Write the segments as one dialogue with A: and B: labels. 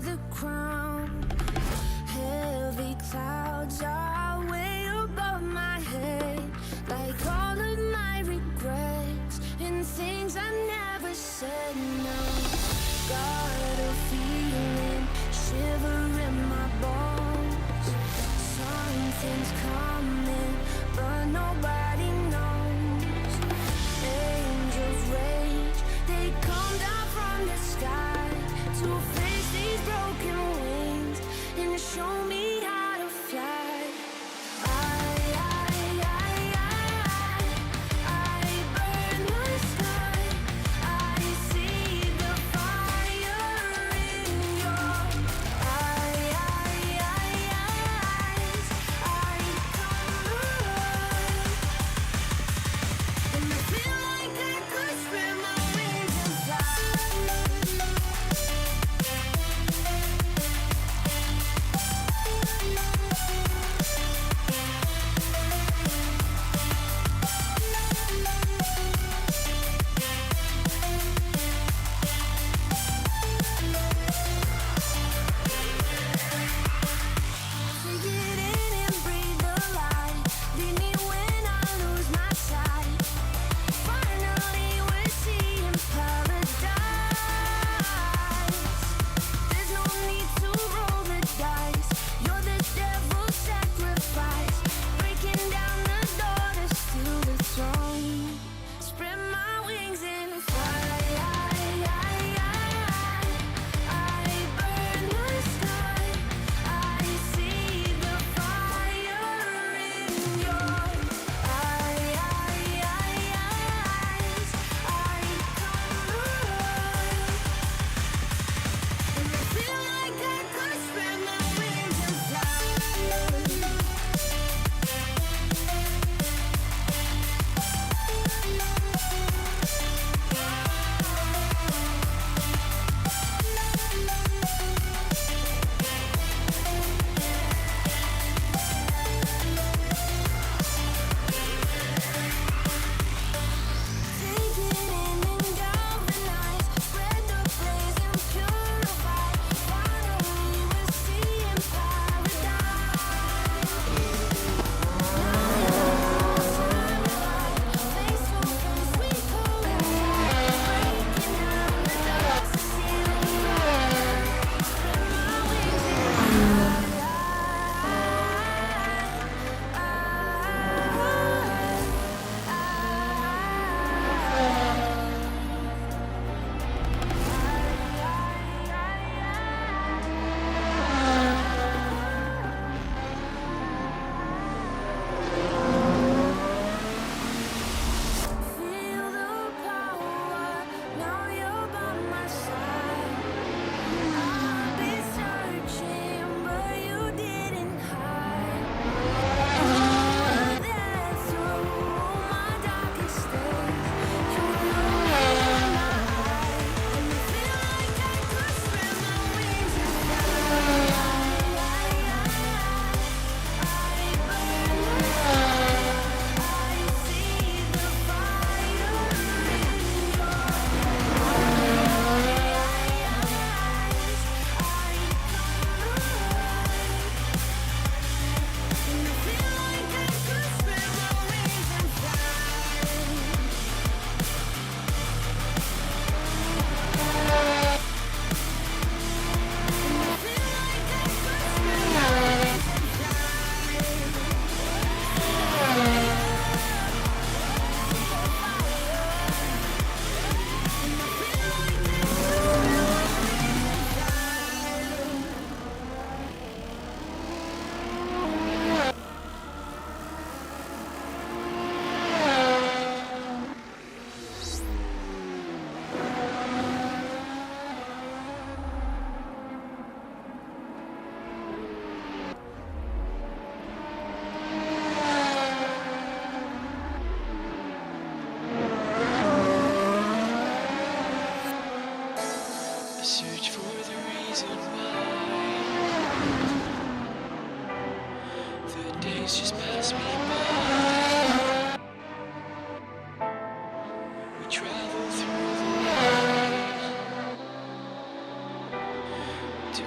A: the crown. Heavy clouds are way above my head, like all of my regrets and things I never said. No, got a feeling, shiver in my bones. Something's coming, but nobody knows. Angels rage, they come down from the sky to face these broken wings and show me how to fly. I burn the sky. I see the fire in your eyes. I come alive, and I feel like I could spread my wings and fly. Take it in and breathe the light. Lead me when I lose my sight. Finally we're seeing paradise. There's no need to roll the dice. You're the devil's sacrifice, breaking down the door to steal the throne. Spread my wings and fly. I burn the sky. I see the fire in your eyes. I come alive, and I feel like I could spread my wings and fly. Take it in and galvanize, spread the blaze and purify. Finally we're seeing paradise. Face to face we coincide, breaking down the doors to see the fire. Spread my wings and feel the power. Now you're by my side. I've been searching, but you didn't hide. You're there through my darkest days. You know my eyes, and I feel like I could spread my wings and fly. I burn the sky. I see the fire in your
B: to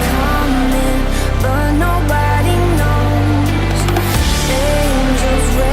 A: Coming, but nobody knows. Angels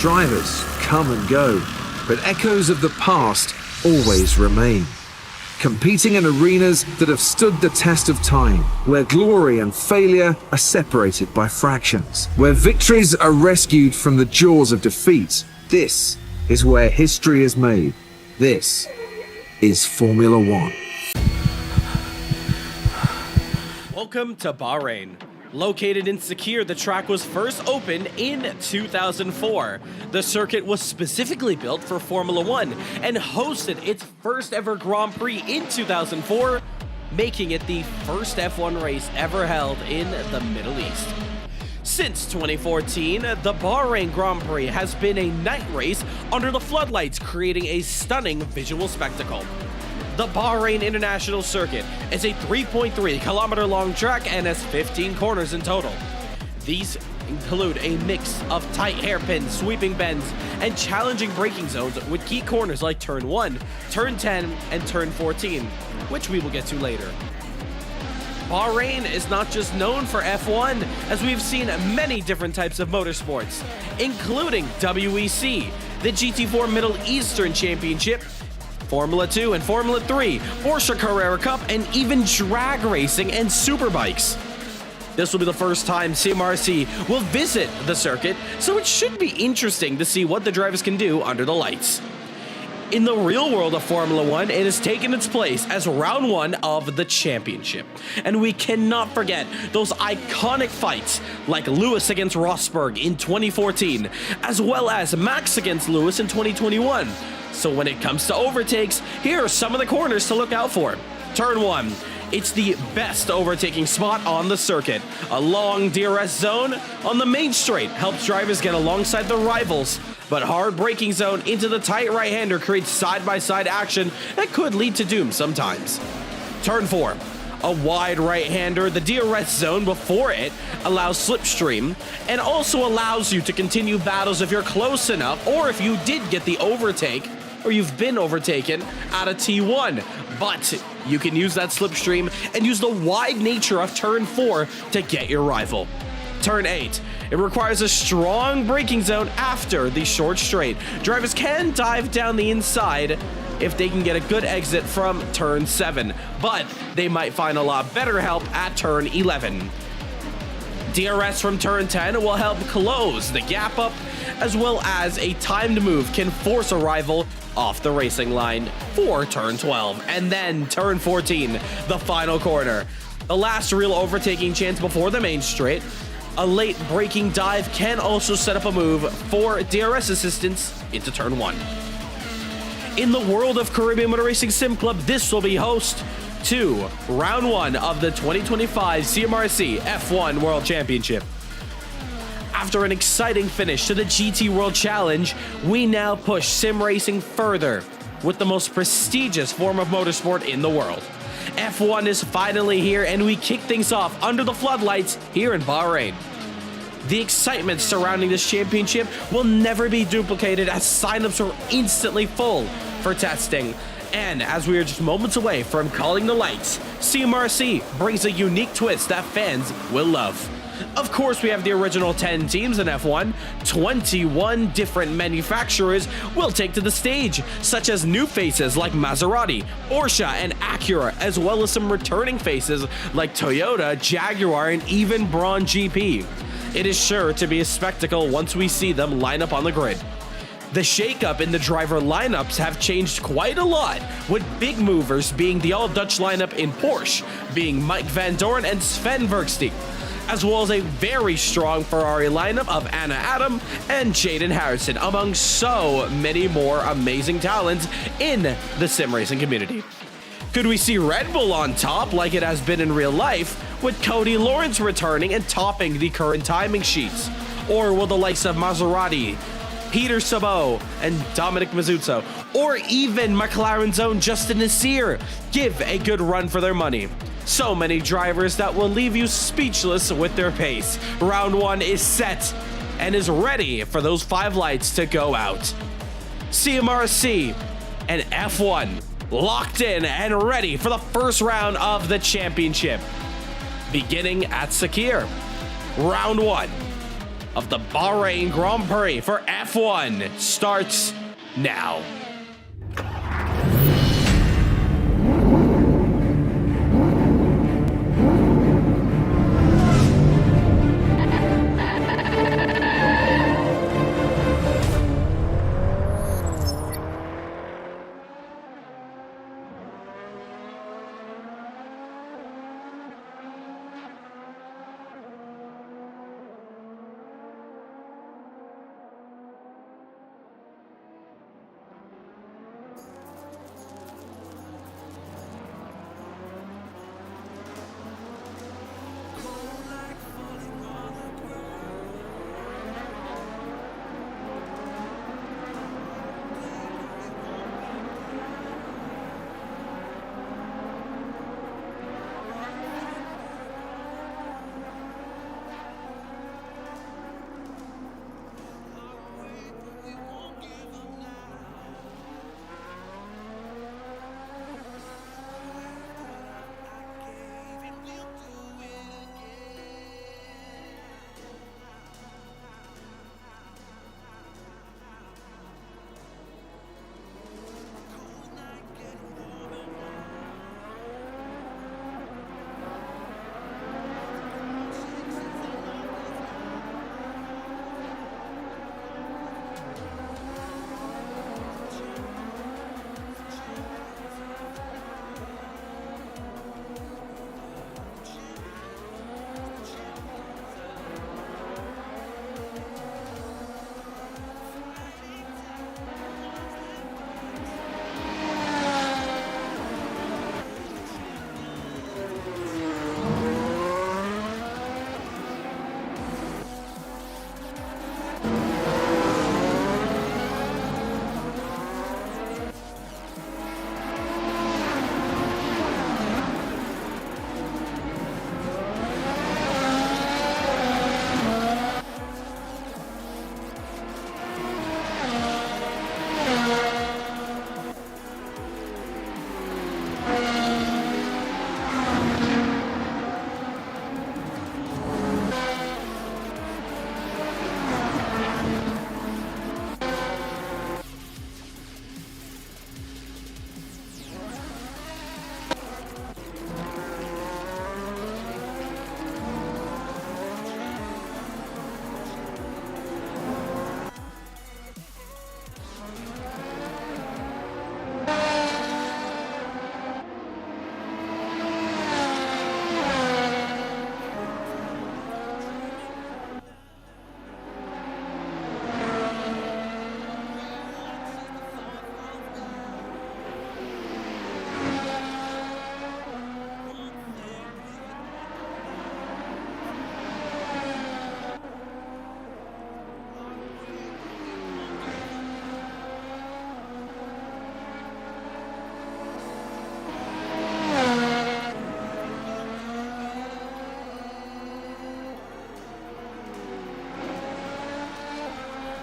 B: Drivers come and go, but echoes of the past always remain. Competing in arenas that have stood the test of time, where glory and failure are separated by fractions, where victories are rescued from the jaws of defeat. This is where history is made. This is Formula One.
C: Welcome to Bahrain. Located in Sakhir, the track was first opened in 2004. The circuit was specifically built for Formula One and hosted its first ever Grand Prix in 2004, making it the first F1 race ever held in the Middle East. Since 2014, the Bahrain Grand Prix has been a night race under the floodlights, creating a stunning visual spectacle. The Bahrain International Circuit is a 3.3 kilometer long track and has 15 corners in total. These include a mix of tight hairpins, sweeping bends, and challenging braking zones with key corners like Turn 1, Turn 10, and Turn 14, which we will get to later. Bahrain is not just known for F1, as we've seen many different types of motorsports, including WEC, the GT4 Middle Eastern Championship, Formula 2 and Formula 3, Porsche Carrera Cup, and even drag racing and superbikes. This will be the first time CMRSC will visit the circuit, so it should be interesting to see what the drivers can do under the lights. In the real world of Formula One, it has taken its place as round one of the championship. And we cannot forget those iconic fights like Lewis against Rosberg in 2014, as well as Max against Lewis in 2021. So when it comes to overtakes, here are some of the corners to look out for. Turn 1. It's the best overtaking spot on the circuit. A long DRS zone on the main straight helps drivers get alongside their rivals, but hard braking zone into the tight right-hander creates side-by-side action that could lead to doom sometimes. Turn 4. A wide right-hander, the DRS zone before it allows slipstream and also allows you to continue battles if you're close enough or if you did get the overtake or you've been overtaken at a T1. But you can use that slipstream and use the wide nature of Turn 4 to get your rival. Turn 8. It requires a strong braking zone after the short straight. Drivers can dive down the inside if they can get a good exit from Turn 7, but they might find a lot better help at Turn 11. DRS from Turn 10 will help close the gap up, as well as a timed move can force a rival off the racing line for Turn 12. And then Turn 14, the final corner. The last real overtaking chance before the main straight. A late braking dive can also set up a move for DRS assistance into Turn 1. In the world of Caribbean Motor Racing Sim Club, this will be host to round 1 of the 2025 CMRSC F1 World Championship. After an exciting finish to the GT World Challenge, we now push sim racing further with the most prestigious form of motorsport in the world. F1 is finally here, and we kick things off under the floodlights here in Bahrain. The excitement surrounding this championship will never be duplicated, as signups are instantly full for testing. And as we are just moments away from calling the lights, CMRSC brings a unique twist that fans will love. Of course, we have the original 10 teams in F1. 21 different manufacturers will take to the stage, such as new faces like Maserati, Porsche, and Acura, as well as some returning faces like Toyota, Jaguar, and even Bahrain GP. It is sure to be a spectacle once we see them line up on the grid. The shakeup in the driver lineups have changed quite a lot, with big movers being the all-Dutch lineup in Porsche, being Mike van Doorn and Sven Verksteeg, as well as a very strong Ferrari lineup of Anna Adam and Jaden Harrison, among so many more amazing talents in the sim racing community. Could we see Red Bull on top like it has been in real life, with Cody Lawrence returning and topping the current timing sheets? Or will the likes of Maserati, Peter Sabot, and Dominic Mazzucco, or even McLaren's own Justin Nasir give a good run for their money? So many drivers that will leave you speechless with their pace. Round 1 is set and is ready for those 5 lights to go out. CMRSC and F1 locked in and ready for the first round of the championship. Beginning at Sakhir. Round 1. of the Bahrain Grand Prix for F1 starts now.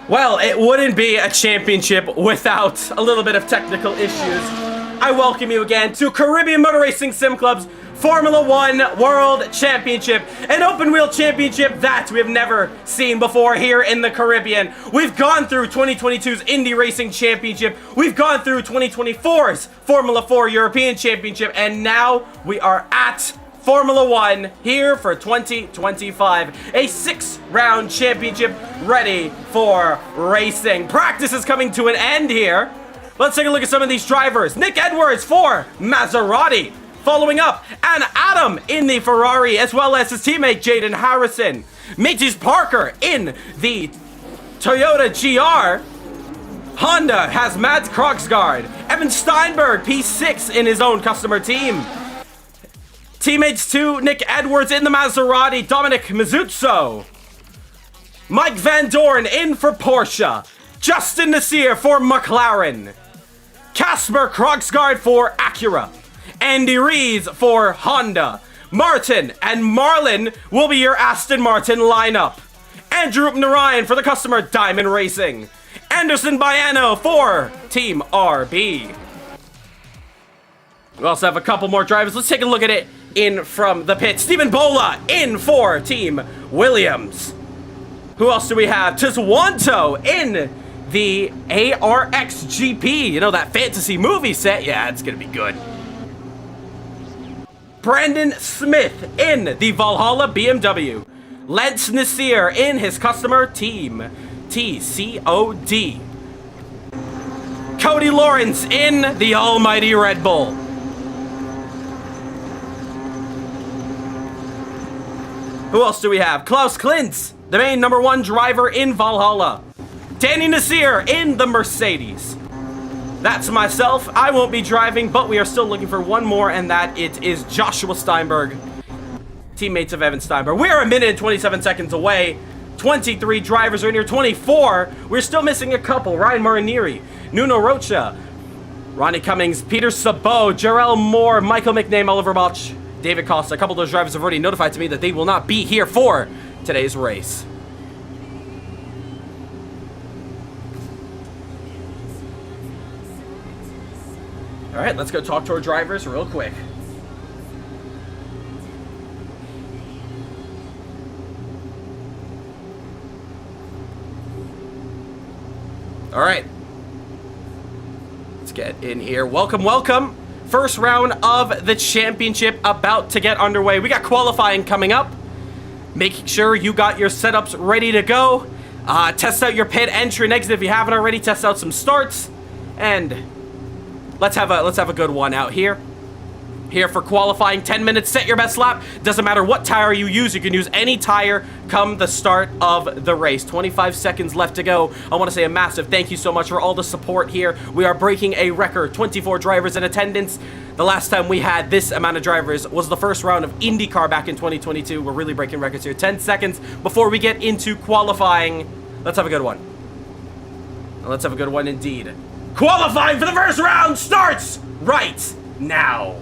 C: Well, it wouldn't be a championship without a little bit of technical issues. I welcome you again to Caribbean Motor Racing Sim Club's Formula 1 World Championship, an open wheel championship that we have never seen before here in the Caribbean. We've gone through 2022's Indy Racing Championship, we've gone through 2024's Formula 4 European Championship, and now we are at Formula 1 here for 2025. A 6-round championship ready for racing. Practice is coming to an end here. Let's take a look at some of these drivers. Nick Edwards for Maserati. Following up, and Adam in the Ferrari, as well as his teammate Jaden Harrison. Matthews Parker in the Toyota GR. Honda has Mads Krogsgaard. Evan Steinberg, P6 in his own customer team. Teammates to Nick Edwards in the Maserati, Dominic Mizzuzzo. Mike Van Dorn in for Porsche. Justin Nasir for McLaren. Casper Krogsgaard for Acura. Andy Rees for Honda. Martin and Marlin will be your Aston Martin lineup. Andrew Narayan for the customer Diamond Racing. Anderson Baiano for Team RB. We also have a couple more drivers. Let's take a look at it in from the pit. Stephen Bola in for Team Williams. Who else do we have? Tizwanto in the ARX GP. You know, that fantasy movie set? Yeah, it's going to be good. Brandon Smith in the Valhalla BMW. Lance Nasir in his customer team, TCOD. Cody Lawrence in the almighty Red Bull. Who else do we have? Klaus Klintz, the main #1 driver in Valhalla. Danny Nasir in the Mercedes. That's myself. I won't be driving, but we are still looking for one more, and that it is Joshua Steinberg, teammates of Evan Steinberg. We're a minute and 27 seconds away. 23 drivers are in here. 24. We're still missing a couple. Ryan Marineri, Nuno Rocha, Ronnie Cummings, Peter Sabot, Jarrell Moore, Michael McName, Oliver Balch, David Costa. A couple of those drivers have already notified to me that they will not be here for today's race. All right, let's go talk to our drivers real quick. All right, let's get in here. Welcome, welcome. First round of the championship about to get underway. We got qualifying coming up. Make sure you got your setups ready to go. Test out your pit entry and exit if you haven't already. Test out some starts, and let's have a good one out here. Here for qualifying, 10 minutes, set your best lap. Doesn't matter what tire you use can use any tire come the start of the race. 25 seconds left to go. I want to say a massive thank you so much for all the support here. We are breaking a record, 24 drivers in attendance. The last time we had this amount of drivers was the first round of IndyCar back in 2022. We're really breaking records here. 10 seconds before we get into qualifying. Let's have a good one. Let's have a good one indeed. Qualifying for the first round starts right now.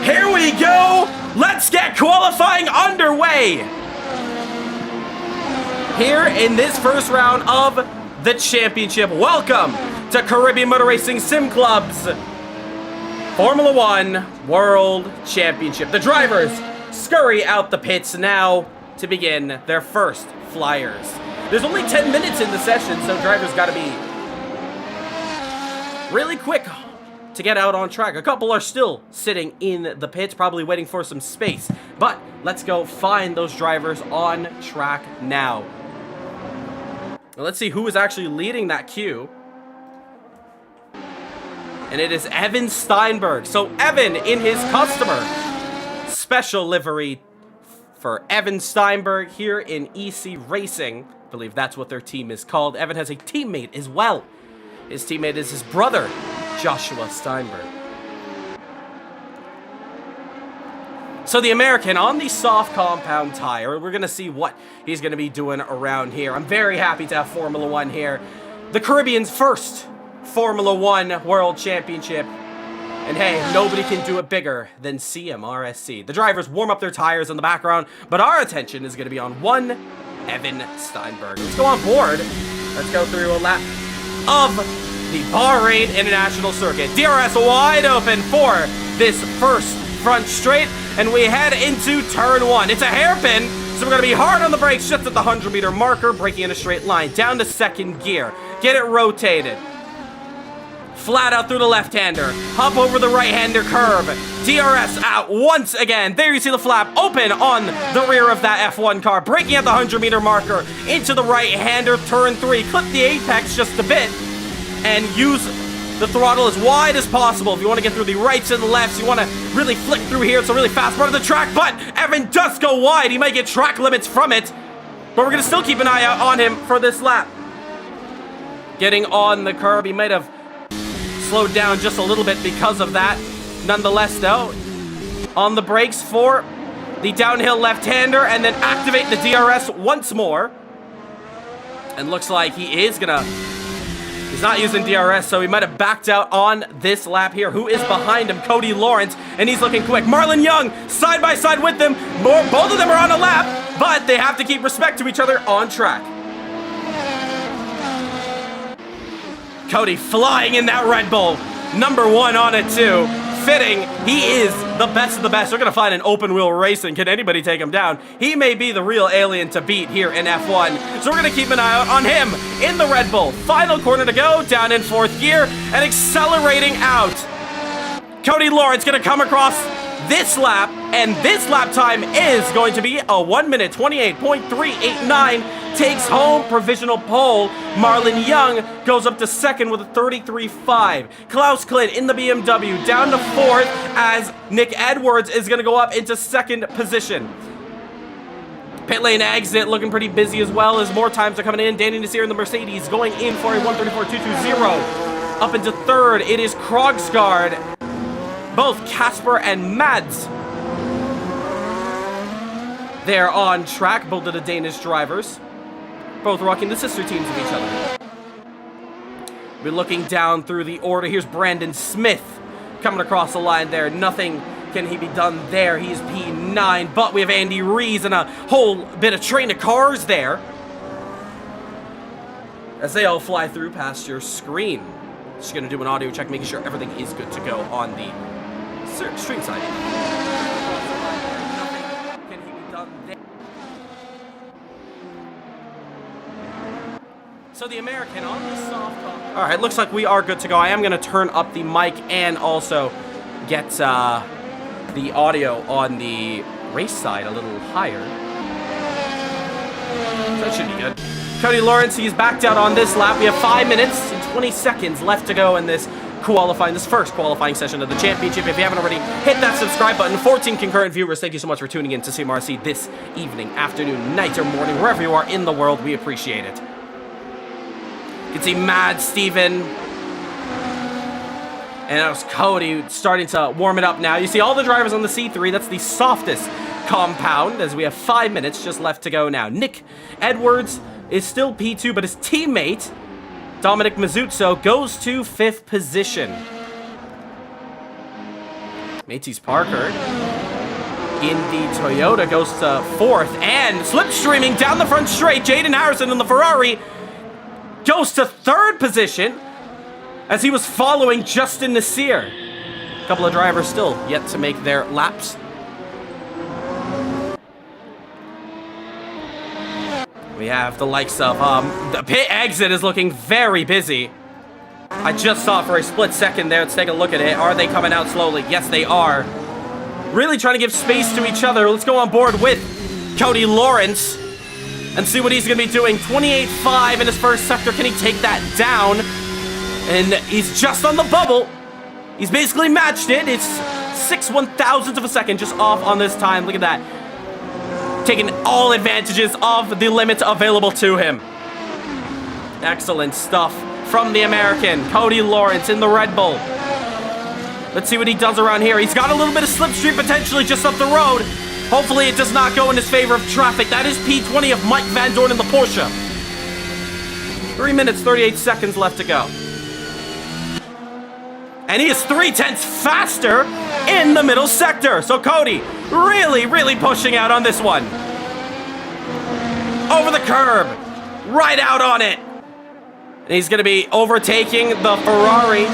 C: Here we go. Let's get qualifying underway. Here in this first round of the championship. Welcome to Caribbean Motor Racing Sim Club's Formula 1 World Championship. The drivers scurry out the pits now to begin their first flyers. There's only 10 minutes in the session, so drivers got to be really quick to get out on track. A couple are still sitting in the pits, probably waiting for some space. But let's go find those drivers on track now. Let's see who is actually leading that queue. And it is Evan Steinberg. So Evan in his customer special livery for Evan Steinberg here in EC Racing. I believe that's what their team is called. Evan has a teammate as well. His teammate is his brother, Joshua Steinberg. So the American on the soft compound tire, we're going to see what he's going to be doing around here. I'm very happy to have Formula 1 here. The Caribbean's first Formula 1 World Championship. And hey, nobody can do it bigger than CMRSC. The drivers warm up their tires in the background, but our attention is going to be on one Evan Steinberg. Let's go on board. Let's go through a lap of the Bahrain International Circuit. DRS wide open for this first front straight, and we head into turn 1. It's a hairpin, so we're going to be hard on the brakes just at the 100-meter marker, braking in a straight line, down to second gear. Get it rotated. Flat out through the left-hander. Hop over the right-hander curve. DRS out once again. There you see the flap open on the rear of that F1 car. Braking at the 100-meter marker into the right-hander, turn 3. Clip the apex just a bit and use the throttle as wide as possible. If you want to get through the rights and the lefts, you want to really flick through here. It's a really fast part of the track, but Evan does go wide. He might get track limits from it, but we're going to still keep an eye out on him for this lap. Getting on the curb, he might have slowed down just a little bit because of that. Nonetheless, though, on the brakes for the downhill left-hander, and then activate the DRS once more. And looks like he is going to... He's not using DRS, so he might have backed out on this lap here. Who is behind him? Cody Lawrence, and he's looking quick. Marlon Young, side by side with them. Both of them are on a lap. but they have to keep respect to each other on track. Cody flying in that Red Bull. Number 1 on it too. Fitting, he is the best of the best. We're going to find an open wheel racing. Can anybody take him down? He may be the real alien to beat here in F1. So we're going to keep an eye out on him in the Red Bull. Final corner to go, down in 4th gear and accelerating out. Cody Lawrence going to come across this lap, and this lap time is going to be a 1 minute 28.389. Takes home provisional pole. Marlon Young goes up to 2nd with a 33.5. Klaus Klint in the BMW down to 4th as Nick Edwards is going to go up into 2nd position. Pit lane exit looking pretty busy as well as more times are coming in. Danny Nasir in the Mercedes going in for a 134.220. Up into 3rd, it is Krogsgaard. Both Casper and Mads. They're on track, both of the Danish drivers. Both rocking the sister teams of each other. We're looking down through the order. Here's Brandon Smith coming across the line there. Nothing can he be done there. He's P9, but we have Andy Rees and a whole bit of train of cars there. As they all fly through past your screen. Just going to do an audio check, making sure everything is good to go on the stream side. Nothing can he be done there. So the American on the soft top. All right, looks like we are good to go. I am going to turn up the mic and also get the audio on the race side a little higher. So that should be good. Cody Lawrence, he's backed out on this lap. We have 5 minutes and 20 seconds left to go in this first qualifying session of the championship. If you haven't already, hit that subscribe button. 14 concurrent viewers, thank you so much for tuning in to CMRSC this evening, afternoon, night, or morning, wherever you are in the world. We appreciate it. You can see Mad Steven. And that was Cody starting to warm it up now. You see all the drivers on the C3. That's the softest compound as we have 5 minutes just left to go now. Nick Edwards is still P2, but his teammate, Dominic Mazzuzzo, goes to 5th position. Matisse Parker in the Toyota goes to 4th, and slipstreaming down the front straight, Jaden Harrison in the Ferrari goes to 3rd position as he was following Justin Nasir. A couple of drivers still yet to make their laps. We have the likes of, the pit exit is looking very busy. I just saw it for a split second there. Let's take a look at it. Are they coming out slowly? Yes, they are. Really trying to give space to each other. Let's go on board with Cody Lawrence and see what he's going to be doing. 28.5 in his first sector. Can he take that down? And he's just on the bubble. He's basically matched it. It's 6/1000th of a second just off on this time. Look at that. Taking all advantages of the limits available to him. Excellent stuff from the American. Cody Lawrence in the Red Bull. Let's see what he does around here. He's got a little bit of slipstream potentially just up the road. Hopefully it does not go in his favor of traffic. That is P20 of Mike Van Dorn in the Porsche. 3 minutes, 38 seconds left to go. And he is 0.3 faster in the middle sector. So Cody really pushing out on this one. Over the curb. Right out on it. And he's going to be overtaking the Ferrari.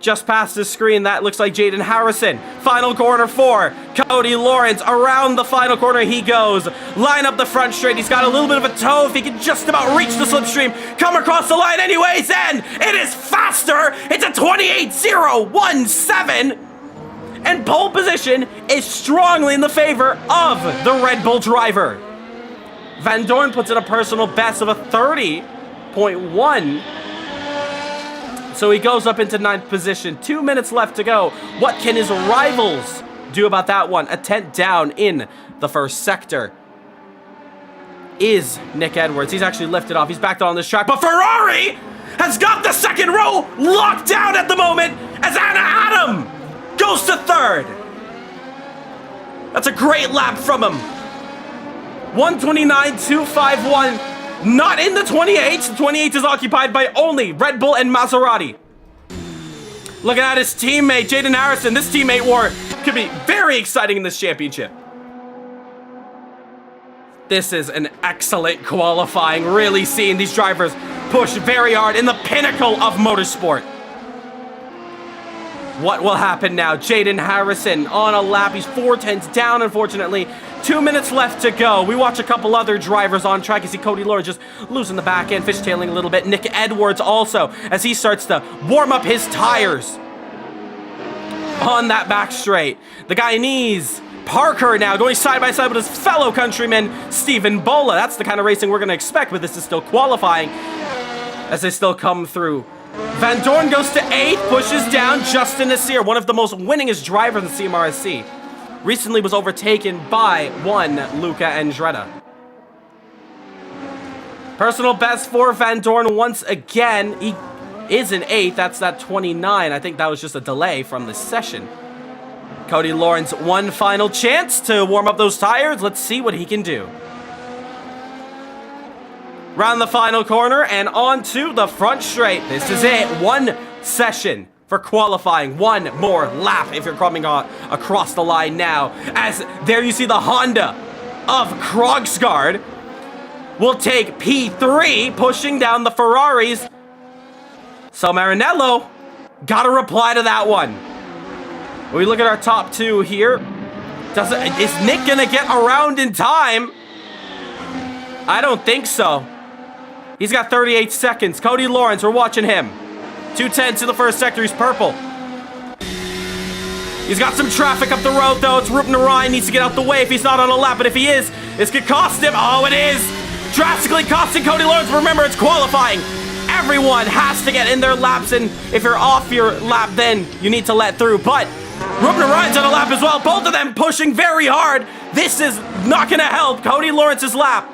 C: Just past the screen, that looks like Jaden Harrison. Final corner 4. Cody Lawrence around the final corner he goes. Line up the front straight. He's got a little bit of a toe if he can just about reach the slipstream. Come across the line anyways, and it is faster. It's a 28.017. And pole position is strongly in the favor of the Red Bull driver. Van Dorn puts in a personal best of a 30.1. So he goes up into 9th position. 2 minutes left to go. What can his rivals do about that one? A 10th down in the first sector is Nick Edwards. He's actually lifted off. He's backed on this track. But Ferrari has got the second row locked down at the moment as Anna Adam goes to 3rd. That's a great lap from him. 129.251. Not in the 28. The 28 is occupied by only Red Bull and Maserati. Looking at his teammate, Jaden Harrison. This teammate war could be very exciting in this championship. This is an excellent qualifying, really seeing these drivers push very hard in the pinnacle of motorsport. What will happen now? Jaden Harrison on a lap. He's 4/10 down, unfortunately. 2 minutes left to go. We watch a couple other drivers on track. You see Cody Lawrence just losing the back end, fishtailing a little bit. Nick Edwards also, as he starts to warm up his tires on that back straight. The Guyanese Parker now going side by side with his fellow countryman, Stephen Bola. That's the kind of racing we're going to expect, but this is still qualifying as they still come through. Van Dorn goes to 8th, pushes down Justin Nasir, one of the most winningest drivers in CMRSC. Recently was overtaken by one Luca Andretta. Personal best for Van Dorn once again. He is in 8th. That's that 29. I think that was just a delay from this session. Cody Lawrence, one final chance to warm up those tires. Let's see what he can do. Round the final corner and on to the front straight. This is it. One session for qualifying. One more lap if you're coming across the line now. As there you see the Honda of Krogsgaard will take P3, pushing down the Ferraris. So Marinello got a reply to that one. When we look at our top two here, is Nick gonna get around in time? I don't think so. He's got 38 seconds. Cody Lawrence, we're watching him. 2:10 to the first sector, he's purple. He's got some traffic up the road though. It's Ruben Ryan, needs to get out the way if he's not on a lap, but if he is, this could cost him. Oh, it is! Drastically costing Cody Lawrence. Remember, it's qualifying. Everyone has to get in their laps, and if you're off your lap, then you need to let through. But Ruben Ryan's on a lap as well. Both of them pushing very hard. This is not going to help Cody Lawrence's lap.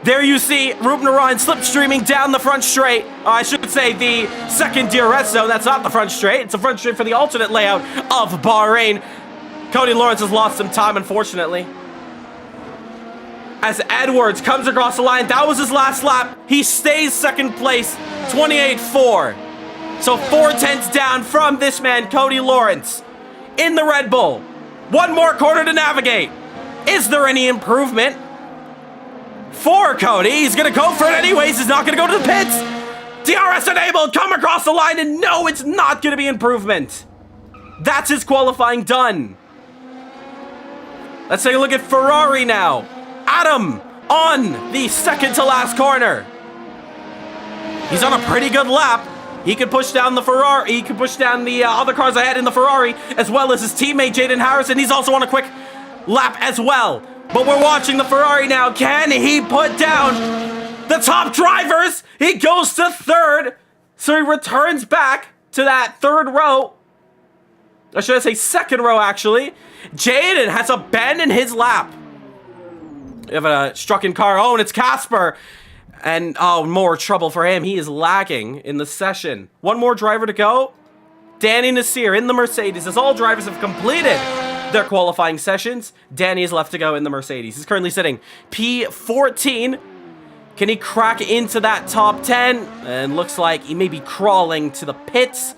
C: There you see Ruben Ryan slipstreaming down the front straight. I should say the second DRS zone. That's not the front straight. It's the front straight for the alternate layout of Bahrain. Cody Lawrence has lost some time, unfortunately. As Edwards comes across the line, that was his last lap. He stays second place, 28-4. So 4/10 down from this man, Cody Lawrence, in the Red Bull. One more corner to navigate. Is there any improvement for Cody? He's gonna go for it anyways. He's not gonna go to the pits. DRS enabled, come across the line, and no, it's not gonna be improvement. That's his qualifying done. Let's take a look at Ferrari now. Adam on the second to last corner. He's on a pretty good lap. He could push down the Ferrari. He could push down the other cars ahead in the Ferrari, as well as his teammate Jaden Harrison. He's also on a quick lap as well. But we're watching the Ferrari now. Can he put down the top drivers? He goes to third. So he returns back to that third row. Or should I say second row, actually. Jaden has abandoned his lap. We have a struck-in car. Oh, and it's Casper. And, oh, more trouble for him. He is lagging in the session. One more driver to go. Danny Nasir in the Mercedes. As all drivers have completed their qualifying sessions, Danny is left to go in the Mercedes. He's currently sitting P14. Can he crack into that top 10? And looks like he may be crawling to the pits.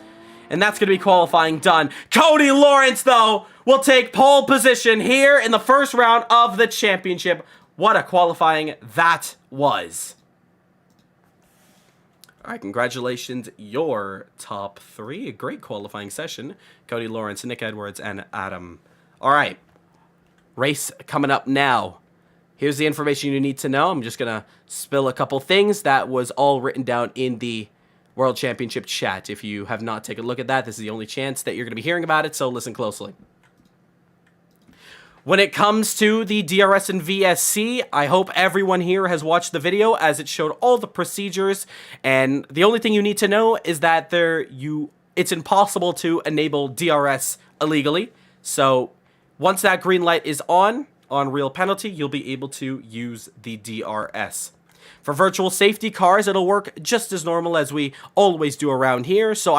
C: And that's going to be qualifying done. Cody Lawrence, though, will take pole position here in the first round of the championship. What a qualifying that was. All right, congratulations, your top three. A great qualifying session. Cody Lawrence, Nick Edwards, and Adam. All right, race coming up now. Here's the information you need to know. I'm just going to spill a couple things that was all written down in the World Championship chat. If you have not taken a look at that, this is the only chance that you're going to be hearing about it, so listen closely. When it comes to the DRS and VSC, I hope everyone here has watched the video as it showed all the procedures, and the only thing you need to know is that it's impossible to enable DRS illegally. So once that green light is on real penalty, you'll be able to use the DRS. For virtual safety cars, it'll work just as normal as we always do around here. So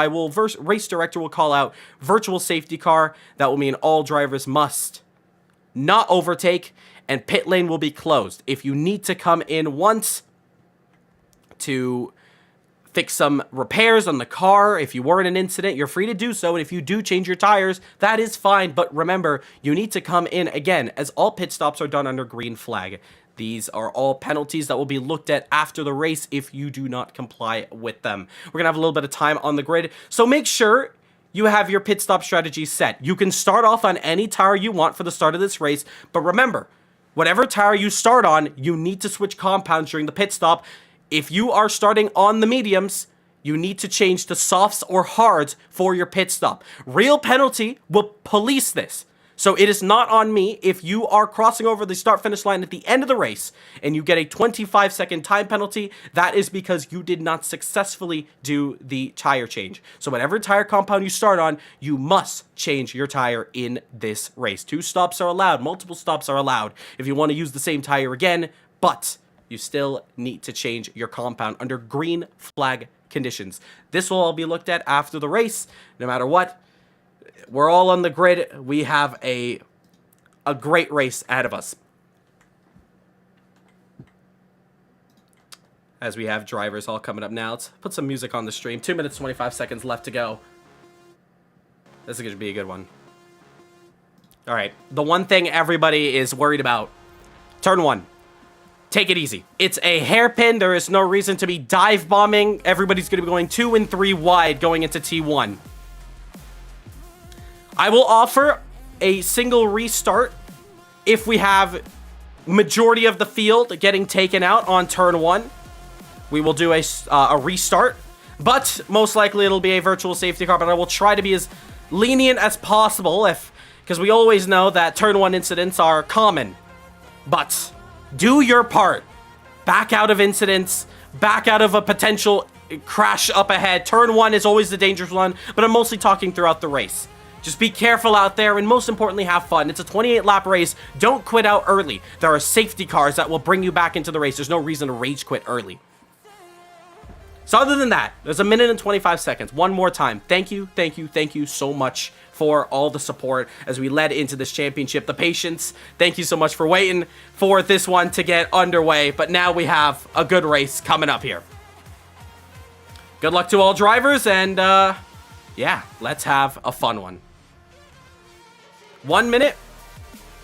C: race director will call out virtual safety car. That will mean all drivers must not overtake, and pit lane will be closed. If you need to come in once to fix some repairs on the car, if you were in an incident, you're free to do so. And if you do change your tires, that is fine. But remember, you need to come in again, as all pit stops are done under green flag. These are all penalties that will be looked at after the race if you do not comply with them. We're going to have a little bit of time on the grid, so make sure you have your pit stop strategy set. You can start off on any tire you want for the start of this race, but remember, whatever tire you start on, you need to switch compounds during the pit stop. If you are starting on the mediums, you need to change to softs or hards for your pit stop. Real penalty will police this. So it is not on me if you are crossing over the start-finish line at the end of the race and you get a 25-second time penalty. That is because you did not successfully do the tire change. So whatever tire compound you start on, you must change your tire in this race. 2 stops are allowed. Multiple stops are allowed if you want to use the same tire again, but you still need to change your compound under green flag conditions. This will all be looked at after the race, no matter what. We're all on the grid. We have a great race ahead of us. As we have drivers all coming up now. Let's put some music on the stream. 2 minutes, 25 seconds left to go. This is going to be a good one. All right. The one thing everybody is worried about. Turn 1. Take it easy. It's a hairpin. There is no reason to be dive bombing. Everybody's going to be going 2 and 3 wide going into T1. I will offer a single restart if we have majority of the field getting taken out on turn 1. We will do a restart, but most likely it'll be a virtual safety car, but I will try to be as lenient as possible because we always know that turn 1 incidents are common. But do your part. Back out of incidents, back out of a potential crash up ahead. Turn 1 is always the dangerous one, but I'm mostly talking throughout the race. Just be careful out there, and most importantly, have fun. It's a 28-lap race. Don't quit out early. There are safety cars that will bring you back into the race. There's no reason to rage quit early. So other than that, there's 1 minute and 25 seconds. One more time. Thank you, thank you, thank you so much for all the support as we led into this championship. The patience. Thank you so much for waiting for this one to get underway. But now we have a good race coming up here. Good luck to all drivers, and yeah, let's have a fun one. 1 minute.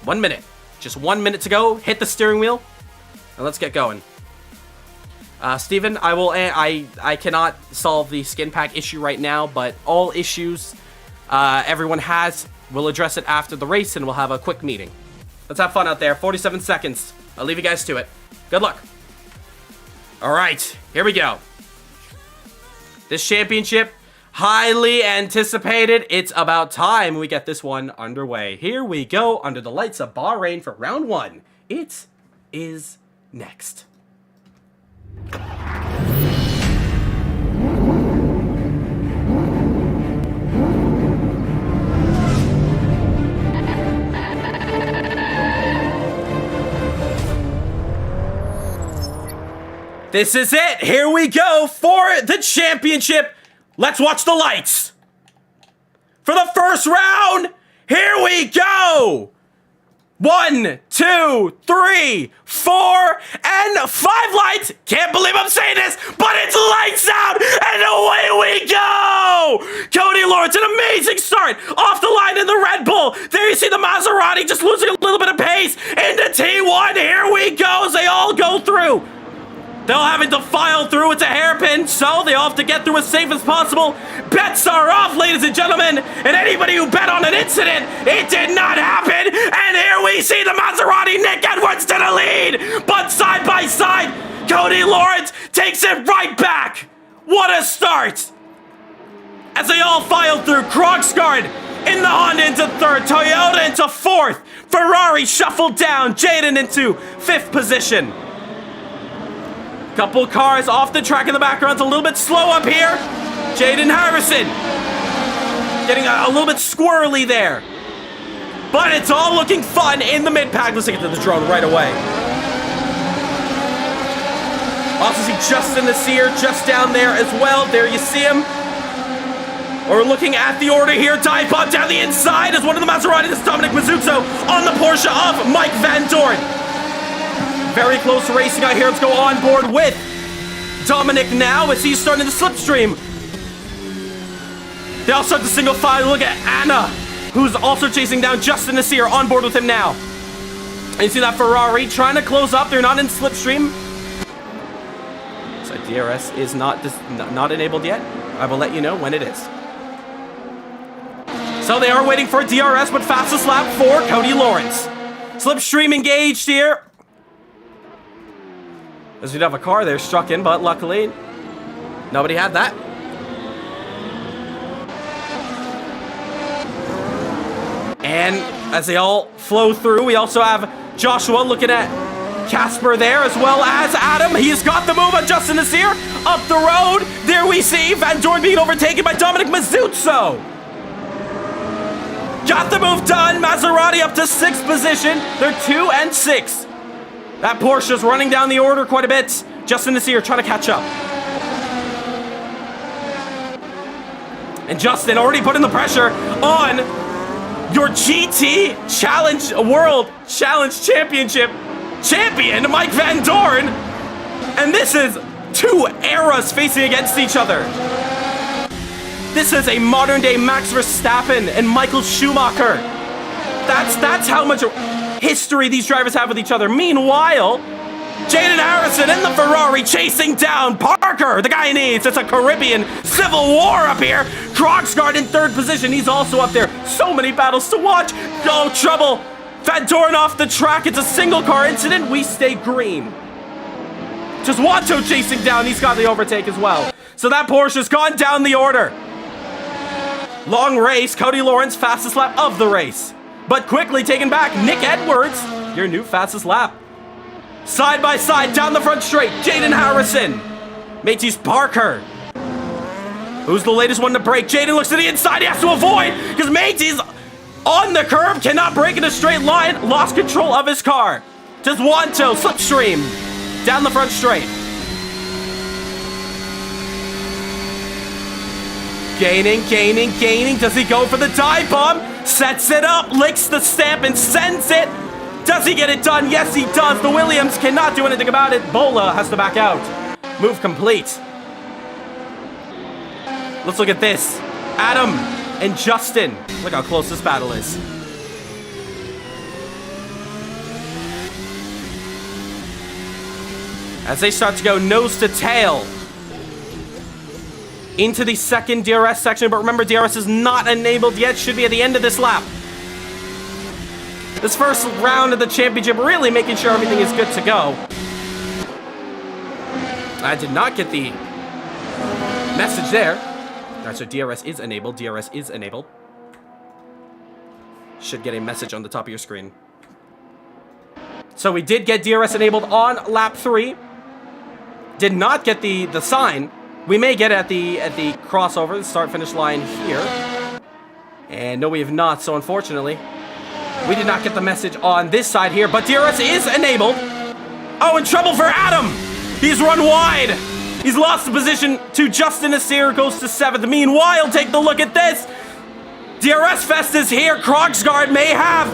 C: 1 minute. Just 1 minute to go. Hit the steering wheel. And let's get going. Steven, I cannot solve the skin pack issue right now, but all issues everyone has, we'll address it after the race, and we'll have a quick meeting. Let's have fun out there. 47 seconds. I'll leave you guys to it. Good luck. All right. Here we go. This championship, highly anticipated. It's about time we get this one underway. Here we go under the lights of Bahrain for round 1. It is next. This is it. Here we go for the championship. Let's watch the lights. For the first round, here we go. 1, 2, 3, 4, and 5 lights. Can't believe I'm saying this, but it's lights out, and away we go. Cody Lawrence, an amazing start off the line in the Red Bull. There you see the Maserati just losing a little bit of pace into T1. Here we go as they all go through. They'll having to file through. It's a hairpin, so they all have to get through as safe as possible. Bets are off, ladies and gentlemen. And anybody who bet on an incident, it did not happen. And here we see the Maserati, Nick Edwards to the lead. But side by side, Cody Lawrence takes it right back. What a start. As they all file through, Krogsgaard in the Honda into 3rd, Toyota into 4th, Ferrari shuffled down, Jaden into 5th position. Couple cars off the track in the background. It's a little bit slow up here. Jaden Harrison getting a little bit squirrely there. But it's all looking fun in the mid-pack. Let's get to the drone right away. Also see Justin Nasir just down there as well. There you see him. We're looking at the order here. Dive bomb down the inside as one of the Maserati. This is Dominic Mazzuzzo on the Porsche of Mike Van Doorn. Very close racing out here. Let's go on board with Dominic now as he's starting the slipstream. They all start the single file. Look at Anna, who's also chasing down Justin Nasir, on board with him now. And you see that Ferrari trying to close up. They're not in slipstream. So DRS is not enabled yet. I will let you know when it is. So they are waiting for DRS, but fastest lap for Cody Lawrence. Slipstream engaged here. As we'd have a car there struck in, but luckily nobody had that. And as they all flow through, we also have Joshua looking at Casper there, as well as Adam. He's got the move on Justin Nasir. Up the road, there we see Van Dorn being overtaken by Dominic Mazzuzzo. Got the move done. Maserati up to 6th position. They're 2 and 6. That Porsche's running down the order quite a bit. Justin Nasir trying to catch up. And Justin already putting the pressure on your GT Challenge World Challenge Championship champion, Mike Van Dorn. And this is 2 eras facing against each other. This is a modern day Max Verstappen and Michael Schumacher. That's how much history these drivers have with each other. Meanwhile, Jaden Harrison in the Ferrari chasing down Parker, the guy he needs. It's a Caribbean civil war up here. Krogsgaard in 3rd position. He's also up there. So many battles to watch. Oh, trouble. Van Dorn off the track. It's a single car incident. We stay green. Just Watto chasing down. He's got the overtake as well. So that Porsche's gone down the order. Long race. Cody Lawrence, fastest lap of the race. But quickly taken back. Nick Edwards, your new fastest lap. Side by side, down the front straight. Jaden Harrison. Matey's Parker. Who's the latest one to break? Jaden looks to the inside. He has to avoid because Matey's on the curb. Cannot break in a straight line. Lost control of his car. Just Wanto, slipstream. Down the front straight. Gaining, gaining, gaining. Does he go for the dive bomb? Sets it up, licks the stamp and sends it. Does he get it done? Yes, he does. The Williams cannot do anything about it. Bola has to back out. Move complete. Let's look at this. Adam and Justin. Look how close this battle is. As they start to go nose to tail into the second DRS section, but remember, DRS is not enabled yet. Should be at the end of this lap. This first round of the championship, really making sure everything is good to go. I did not get the message there. All right, so DRS is enabled. DRS is enabled. Should get a message on the top of your screen. So we did get DRS enabled on lap 3. Did not get the sign. We may get it at the crossover, the start-finish line here. And no, we have not, so unfortunately, we did not get the message on this side here, but DRS is enabled. Oh, in trouble for Adam. He's run wide. He's lost the position to Justin Nasir, goes to 7th. Meanwhile, take the look at this. DRS Fest is here. Krogsgaard may have.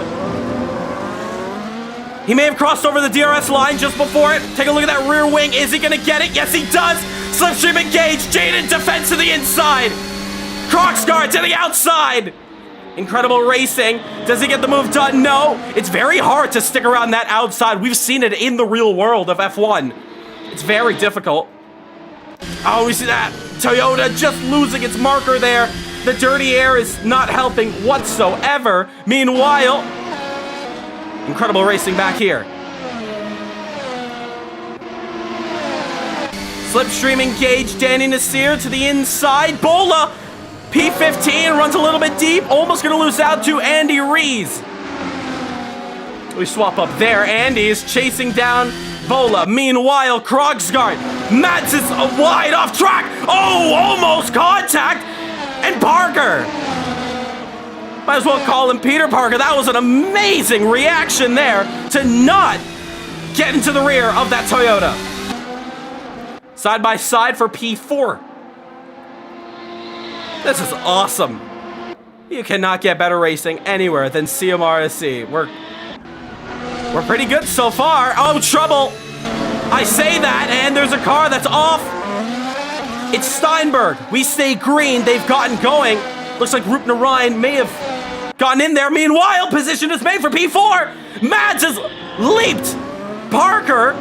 C: He may have crossed over the DRS line just before it. Take a look at that rear wing. Is he going to get it? Yes, he does. Slipstream engaged. Jaden defense to the inside. Krogsgaard to the outside. Incredible racing. Does he get the move done? No. It's very hard to stick around that outside. We've seen it in the real world of F1. It's very difficult. Oh, we see that. Toyota just losing its marker there. The dirty air is not helping whatsoever. Meanwhile, incredible racing back here. Slipstream engaged. Danny Nasir to the inside. Bola, P15, runs a little bit deep. Almost going to lose out to Andy Rees. We swap up there. Andy is chasing down Bola. Meanwhile, Krogsgaard. Mats is wide off track. Oh, almost contact. And Parker. Might as well call him Peter Parker. That was an amazing reaction there to not get into the rear of that Toyota. Side by side for P4. This is awesome. You cannot get better racing anywhere than CMRSC. We're pretty good so far. Oh, trouble. I say that, and there's a car that's off. It's Steinberg. We stay green. They've gotten going. Looks like Roop Narayan may have gotten in there. Meanwhile, position is made for P4. Mads has leaped Parker.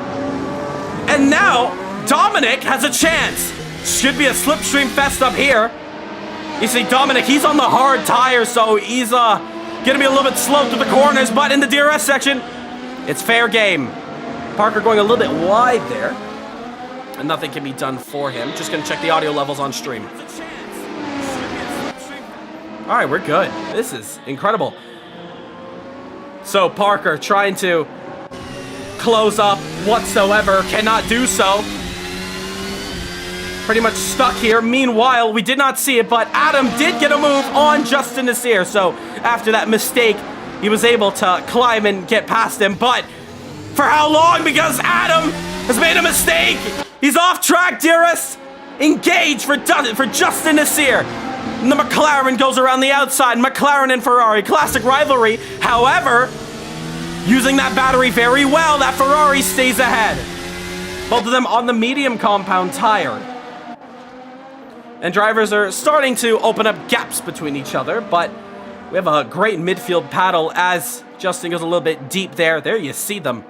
C: And now Dominic has a chance. Should be a slipstream fest up here. You see Dominic, he's on the hard tires, so he's gonna be a little bit slow through the corners, but in the DRS section, it's fair game. Parker going a little bit wide there, and nothing can be done for him. Just gonna check the audio levels on stream. All right, we're good. This is incredible. So Parker trying to close up whatsoever, cannot do so. Pretty much stuck here. Meanwhile, we did not see it, but Adam did get a move on Justin Nasir. So after that mistake, he was able to climb and get past him. But for how long? Because Adam has made a mistake. He's off track, dearest. Engage for Justin Nasir. And the McLaren goes around the outside. McLaren and Ferrari, classic rivalry. However, using that battery very well, that Ferrari stays ahead. Both of them on the medium compound tire. And drivers are starting to open up gaps between each other, but we have a great midfield battle as Justin goes a little bit deep there. There you see them.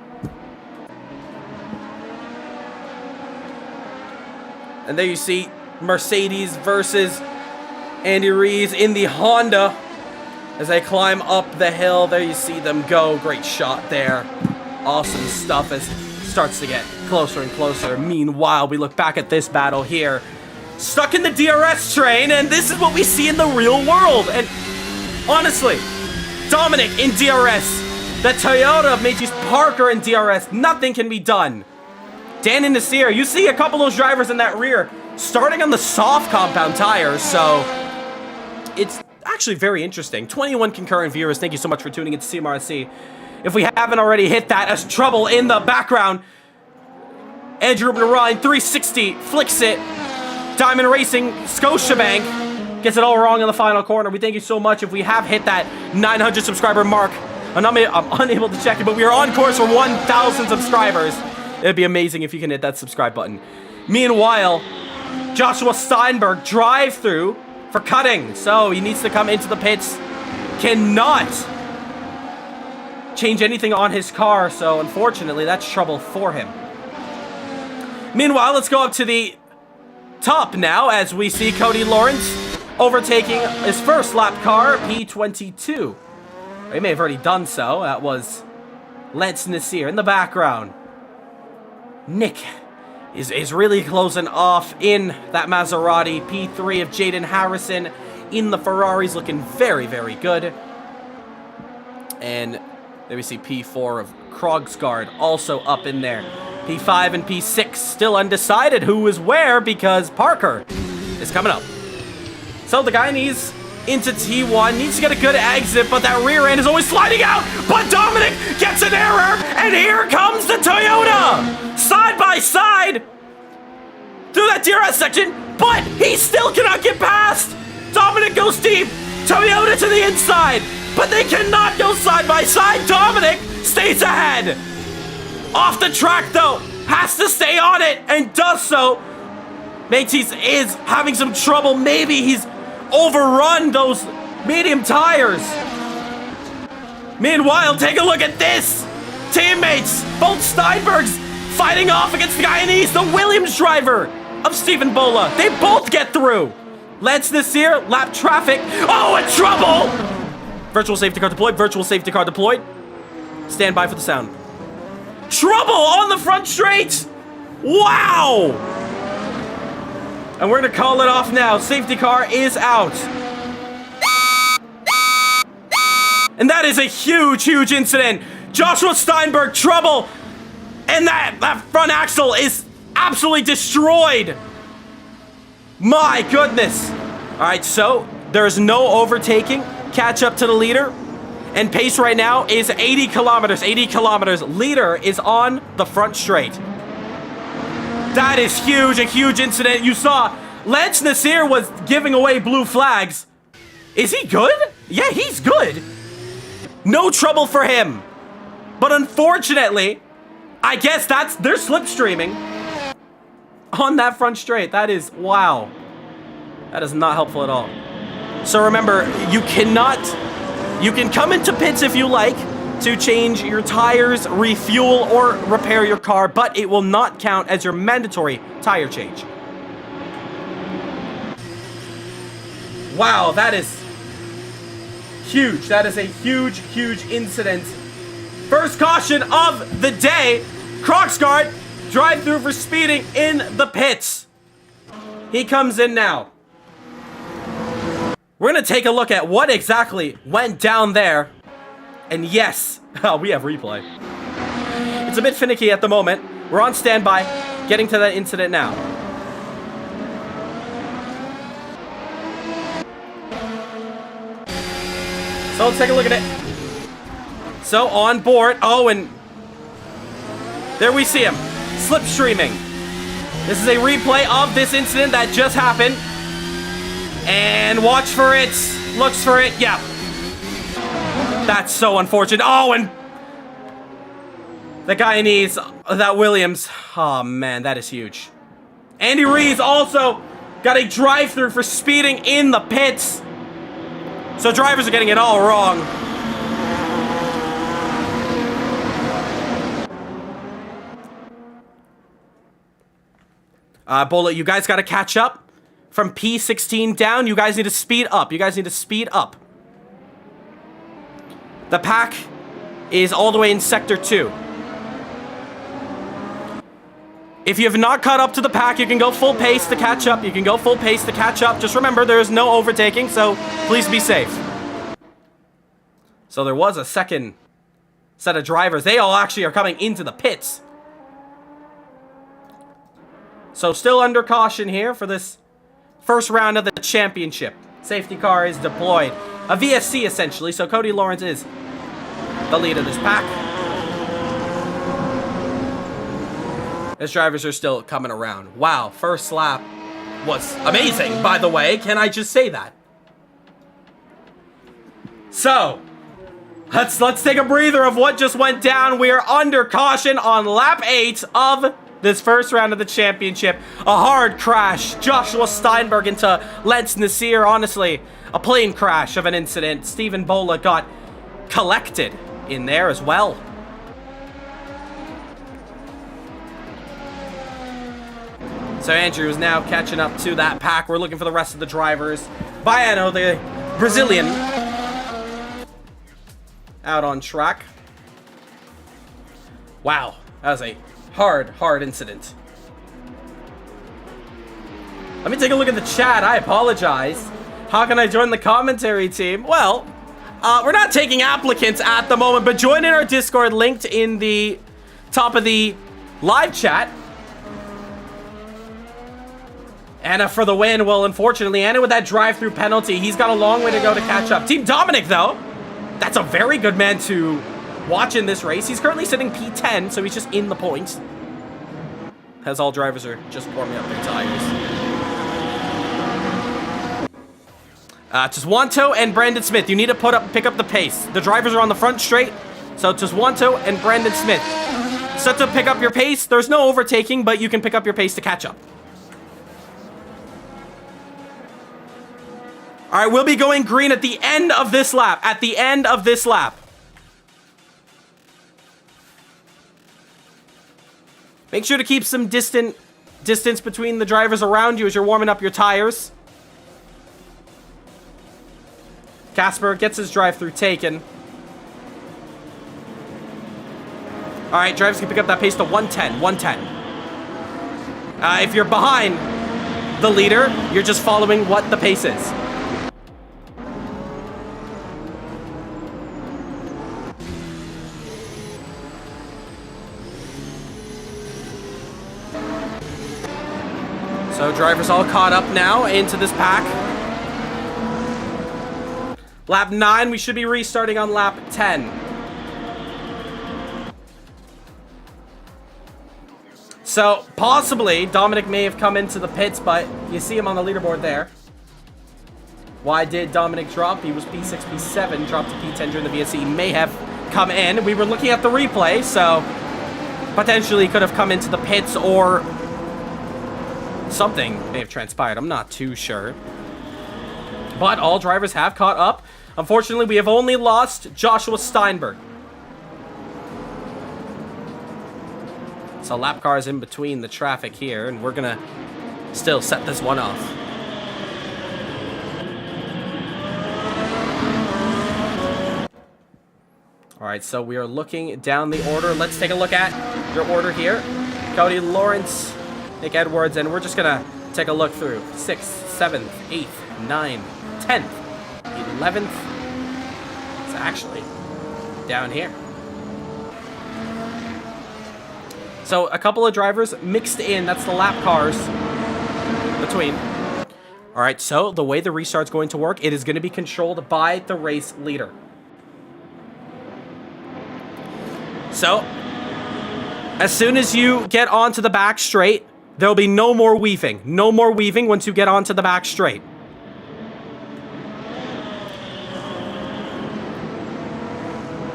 C: And there you see Mercedes versus Andy Rees in the Honda as they climb up the hill. There you see them go. Great shot there. Awesome stuff as it starts to get closer and closer. Meanwhile, we look back at this battle here. Stuck in the DRS train, and this is what we see in the real world. And honestly, Dominic in DRS, the Toyota made use Parker in DRS. Nothing can be done. Dan and Nasir, you see a couple of those drivers in that rear starting on the soft compound tires, so it's actually very interesting. 21 concurrent viewers. Thank you so much for tuning into CMRSC. If we haven't already hit that, as trouble in the background. Andrew Ryan 360 flicks it. Diamond Racing, Scotiabank gets it all wrong in the final corner. We thank you so much. If we have hit that 900 subscriber mark, I'm unable to check it, but we are on course for 1,000 subscribers. It'd be amazing if you can hit that subscribe button. Meanwhile, Joshua Steinberg drive through for cutting, so he needs to come into the pits. Cannot change anything on his car, so unfortunately that's trouble for him. Meanwhile, let's go up to the top now as we see Cody Lawrence overtaking his first lap car, P22. He may have already done so. That was Lance Nasir in the background. Nick is really closing off in that Maserati. P3 of Jaden Harrison in the Ferraris, looking very, very good. And there we see P4 of Krogsgaard also up in there. P5 and P6 still undecided who is where because Parker is coming up. So the guy needs into T1, needs to get a good exit, but that rear end is always sliding out. But Dominic gets an error, and here comes the Toyota! Side by side through that DRS section, but he still cannot get past. Dominic goes deep, Toyota to the inside, but they cannot go side by side. Dominic stays ahead. Off the track though, has to stay on it, and does so. Mates is having some trouble. Maybe he's overrun those medium tires. Meanwhile, take a look at this. Teammates, both Steinbergs fighting off against the guy in East, the Williams driver of Stephen Bola. They both get through. Lance Nasir, lap traffic. Oh, in trouble! Virtual safety car deployed, virtual safety car deployed. Stand by for the sound. Trouble on the front straight! Wow! And we're gonna call it off now. Safety car is out. And that is a huge, huge incident. Joshua Steinberg, trouble. And that front axle is absolutely destroyed. My goodness. All right, so there's no overtaking. Catch up to the leader. And pace right now is 80 kilometers. 80 kilometers. Leader is on the front straight. That is huge, a huge incident. You saw Lance Nasir was giving away blue flags. Is he good? Yeah, he's good. No trouble for him. But unfortunately, I guess they're slipstreaming on that front straight. That is, wow. That is not helpful at all. So remember, you cannot You can come into pits if you like to change your tires, refuel, or repair your car, but it will not count as your mandatory tire change. Wow, that is huge. That is a huge, huge incident. First caution of the day. Crocsguard, drive through for speeding in the pits. He comes in now. We're going to take a look at what exactly went down there. And yes, we have replay. It's a bit finicky at the moment. We're on standby, getting to that incident now. So let's take a look at it. So on board. Oh, and there we see him. Slipstreaming. This is a replay of this incident that just happened. And watch for it. Looks for it. Yeah. That's so unfortunate. Oh, and the guy needs that Williams. Oh, man, that is huge. Andy Rees also got a drive-through for speeding in the pits. So drivers are getting it all wrong. Bullet, you guys got to catch up. From P16 down, you guys need to speed up. You guys need to speed up. The pack is all the way in Sector 2. If you have not caught up to the pack, you can go full pace to catch up. You can go full pace to catch up. Just remember, there is no overtaking, so please be safe. So there was a second set of drivers. They all actually are coming into the pits. So still under caution here for this first round of the championship. Safety car is deployed. A VSC, essentially, so Cody Lawrence is the lead of this pack. His drivers are still coming around. Wow, first lap was amazing, by the way. Can I just say that? So, let's take a breather of what just went down. We are under caution on lap 8 of this first round of the championship. A hard crash. Joshua Steinberg into Lance Nasir. Honestly, a plane crash of an incident. Stephen Bola got collected in there as well. So Andrew is now catching up to that pack. We're looking for the rest of the drivers. Baiano, the Brazilian, out on track. Wow, that was a hard incident. Let me take a look at the chat. I apologize. How can I join the commentary team? Well, we're not taking applicants at the moment, but join in our Discord linked in the top of the live chat. Anna for the win. Well, unfortunately, Anna with that drive-through penalty, he's got a long way to go to catch up. Team Dominic, though, that's a very good man to watch in this race. He's currently sitting P10, so he's just in the points. As all drivers are just warming up their tires. Tuzwanto and Brandon Smith, you need to pick up the pace. The drivers are on the front straight, so Tuzwanto and Brandon Smith. Set to pick up your pace. There's no overtaking, but you can pick up your pace to catch up. All right, we'll be going green at the end of this lap. At the end of this lap. Make sure to keep some distance between the drivers around you as you're warming up your tires. Casper gets his drive-through taken. All right, drivers can pick up that pace to 110, 110. If you're behind the leader, you're just following what the pace is. So drivers all caught up now into this pack. Lap 9, we should be restarting on lap 10. So possibly Dominic may have come into the pits, but you see him on the leaderboard there. Why did Dominic drop? He was P6, P7, dropped to P10 during the VSC. He may have come in. We were looking at the replay, so potentially could have come into the pits or something may have transpired. I'm not too sure. But all drivers have caught up Unfortunately, we have only lost Joshua Steinberg. So lap cars in between the traffic here, and we're gonna still set this one off. All right, so we are looking down the order. Let's take a look at your order here. Cody Lawrence, Nick Edwards, and we're just gonna take a look through 6th, 7th, 8th, 9th, 10th, 11th. It's actually down here. So a couple of drivers mixed in. That's the lap cars between. All right, so the way the restart's going to work, it is going to be controlled by the race leader. So, as soon as you get onto the back straight, there'll be no more weaving. No more weaving once you get onto the back straight.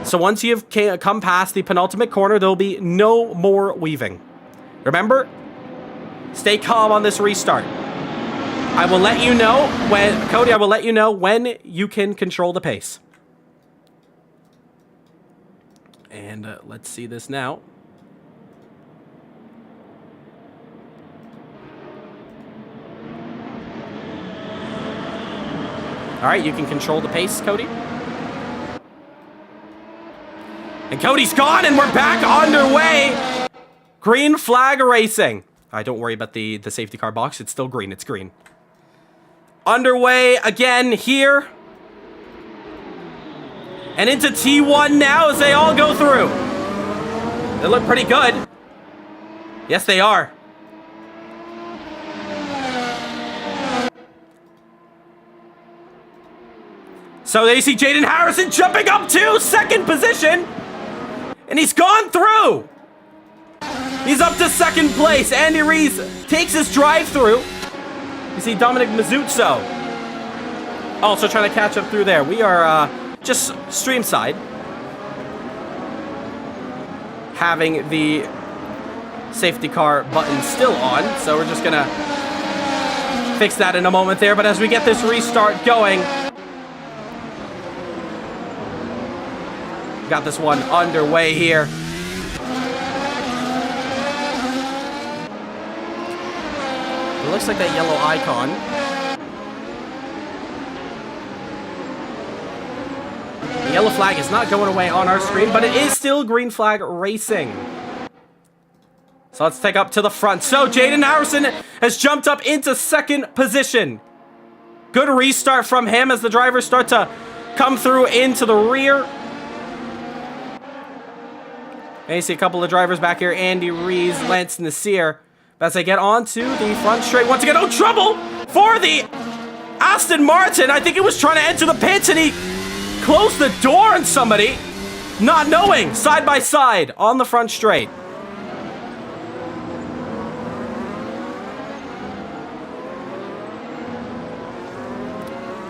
C: So once you've come past the penultimate corner, there'll be no more weaving. Remember, stay calm on this restart. I will let you know when, Cody, I will let you know when you can control the pace. And let's see this now. All right, you can control the pace, Cody. And Cody's gone, and we're back underway. Green flag racing. All right, don't worry about the safety car box. It's still green. It's green. Underway again here. And into T1 now as they all go through. They look pretty good. Yes, they are. So they see Jaden Harrison jumping up to second position. And he's gone through. He's up to second place. Andy Rees takes his drive through. You see Dominic Mizzuzzo also trying to catch up through there. We are just stream side, having the safety car button still on. So we're just gonna fix that in a moment there. But as we get this restart going, got this one underway here. It looks like that yellow icon. The yellow flag is not going away on our screen, but it is still green flag racing. So let's take up to the front. So Jaden Harrison has jumped up into second position. Good restart from him as the drivers start to come through into the rear. And you see a couple of drivers back here, Andy Rees, Lance Nasir. As they get onto the front straight, once again, oh, trouble for the Aston Martin. I think he was trying to enter the pits and he closed the door on somebody, not knowing, side by side on the front straight.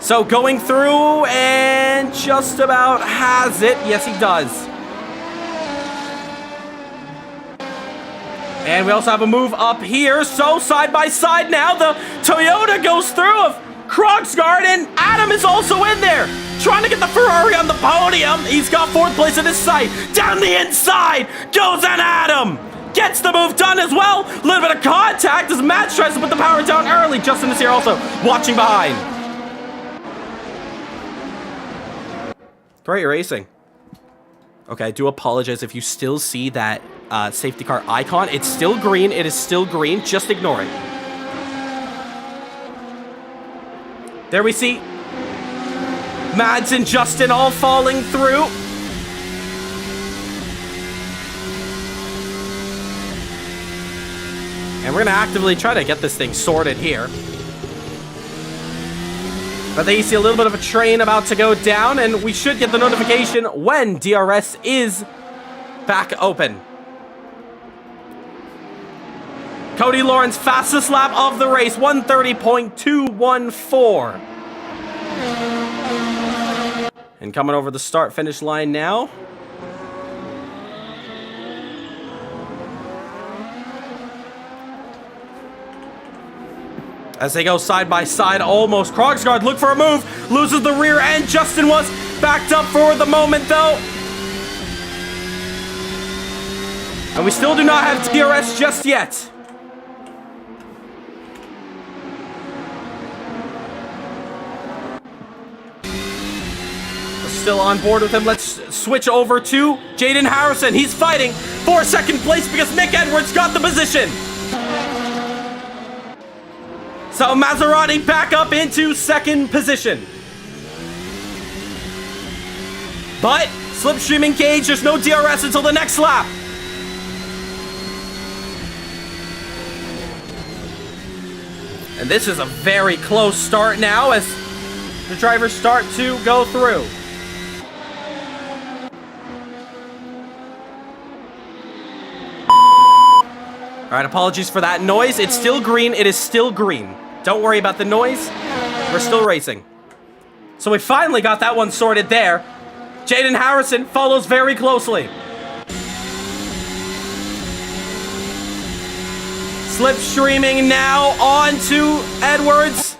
C: So going through and just about has it. Yes, he does. And we also have a move up here. So side by side now, the Toyota goes through of Krogsgaard, and Adam is also in there, trying to get the Ferrari on the podium. He's got fourth place in his sight. Down the inside goes an Adam. Gets the move done as well. A little bit of contact as Matt tries to put the power down early. Justin is here also watching behind. Great racing. Okay, I do apologize if you still see that safety car icon. It's still green. It is still green. Just ignore it. There we see Mads and Justin all falling through. And we're going to actively try to get this thing sorted here. But then you see a little bit of a train about to go down, and we should get the notification when DRS is back open. Cody Lawrence, fastest lap of the race, 1:30.214. And coming over the start-finish line now. As they go side by side, almost. Krogsgaard look for a move, loses the rear end. Justin was backed up for the moment, though. And we still do not have DRS just yet. Still on board with him. Let's switch over to Jaden Harrison. He's fighting for second place because Nick Edwards got the position. So Maserati back up into second position. But slipstream engaged. There's no DRS until the next lap. And this is a very close start now as the drivers start to go through. All right, apologies for that noise. It's still green. It is still green. Don't worry about the noise. We're still racing. So we finally got that one sorted there. Jaden Harrison follows very closely. Slipstreaming now on to Edwards.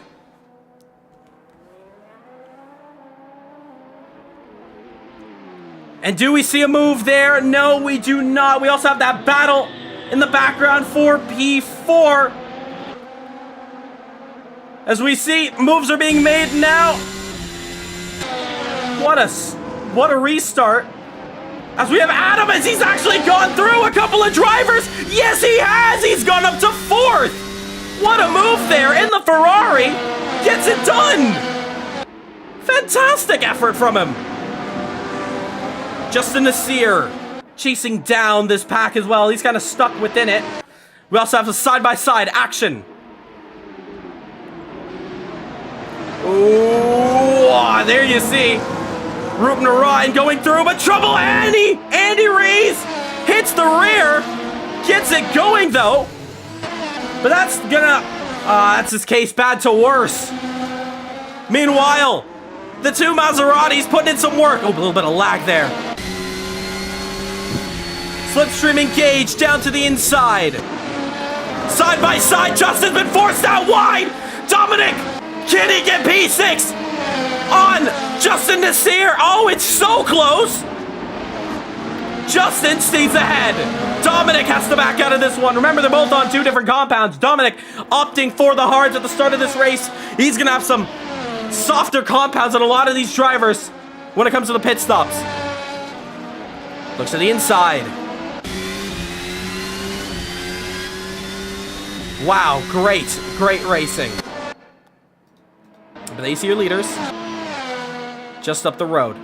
C: And do we see a move there? No, we do not. We also have that battle in the background for P4. As we see, moves are being made now. What a restart. As we have Adam, as he's actually gone through a couple of drivers. Yes, he has. He's gone up to fourth. What a move there in the Ferrari. Gets it done. Fantastic effort from him. Justin Nasir chasing down this pack as well. He's kind of stuck within it. We also have the side-by-side action. Ooh, there you see Ruben Ryan going through, but trouble Andy! Andy Rees hits the rear, gets it going though. But that's gonna, that's his case bad to worse. Meanwhile, the two Maseratis putting in some work. Oh, a little bit of lag there. Slipstream engaged down to the inside. Side by side, Justin's been forced out wide. Dominic, can he get P6 on Justin Nasir? Oh, it's so close. Justin stays ahead. Dominic has to back out of this one. Remember, they're both on two different compounds. Dominic opting for the hards at the start of this race. He's gonna have some softer compounds than a lot of these drivers when it comes to the pit stops. Looks to the inside. Wow, great racing. But they see your leaders just up the road.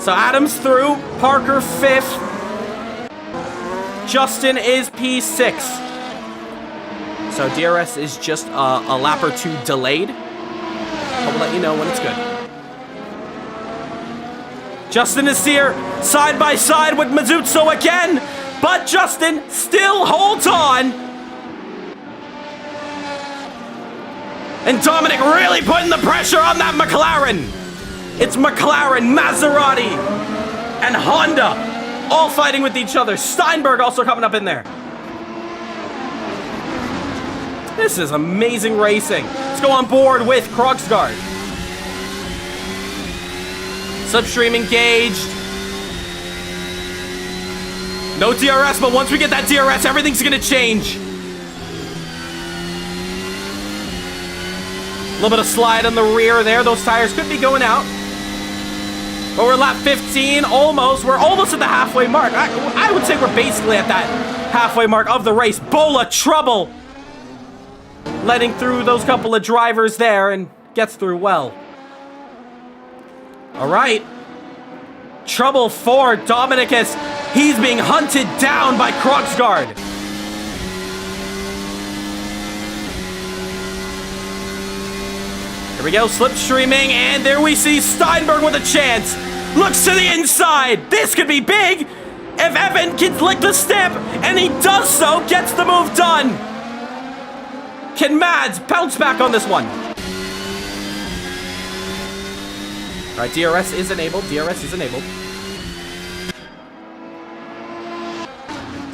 C: So Adams through, Parker 5th. Justin is P6. So DRS is just a lap or two delayed. I will let you know when it's good. Justin is here, side by side with Mazuzzo again, but Justin still holds on. And Dominic really putting the pressure on that McLaren. It's McLaren, Maserati, and Honda all fighting with each other. Steinberg also coming up in there. This is amazing racing. Let's go on board with Krogsgaard. Slipstream engaged. No DRS, but once we get that DRS, everything's gonna change. A little bit of slide on the rear there. Those tires could be going out. But we're lap 15, almost. We're almost at the halfway mark. I would say we're basically at that halfway mark of the race. Bola trouble. Letting through those couple of drivers there and gets through well. All right. Trouble for Dominic as he's being hunted down by Krogsgaard. Here we go, slipstreaming, and there we see Steinberg with a chance. Looks to the inside. This could be big if Evan can lick the step, and he does so, gets the move done. Can Mads bounce back on this one? All right, DRS is enabled. DRS is enabled.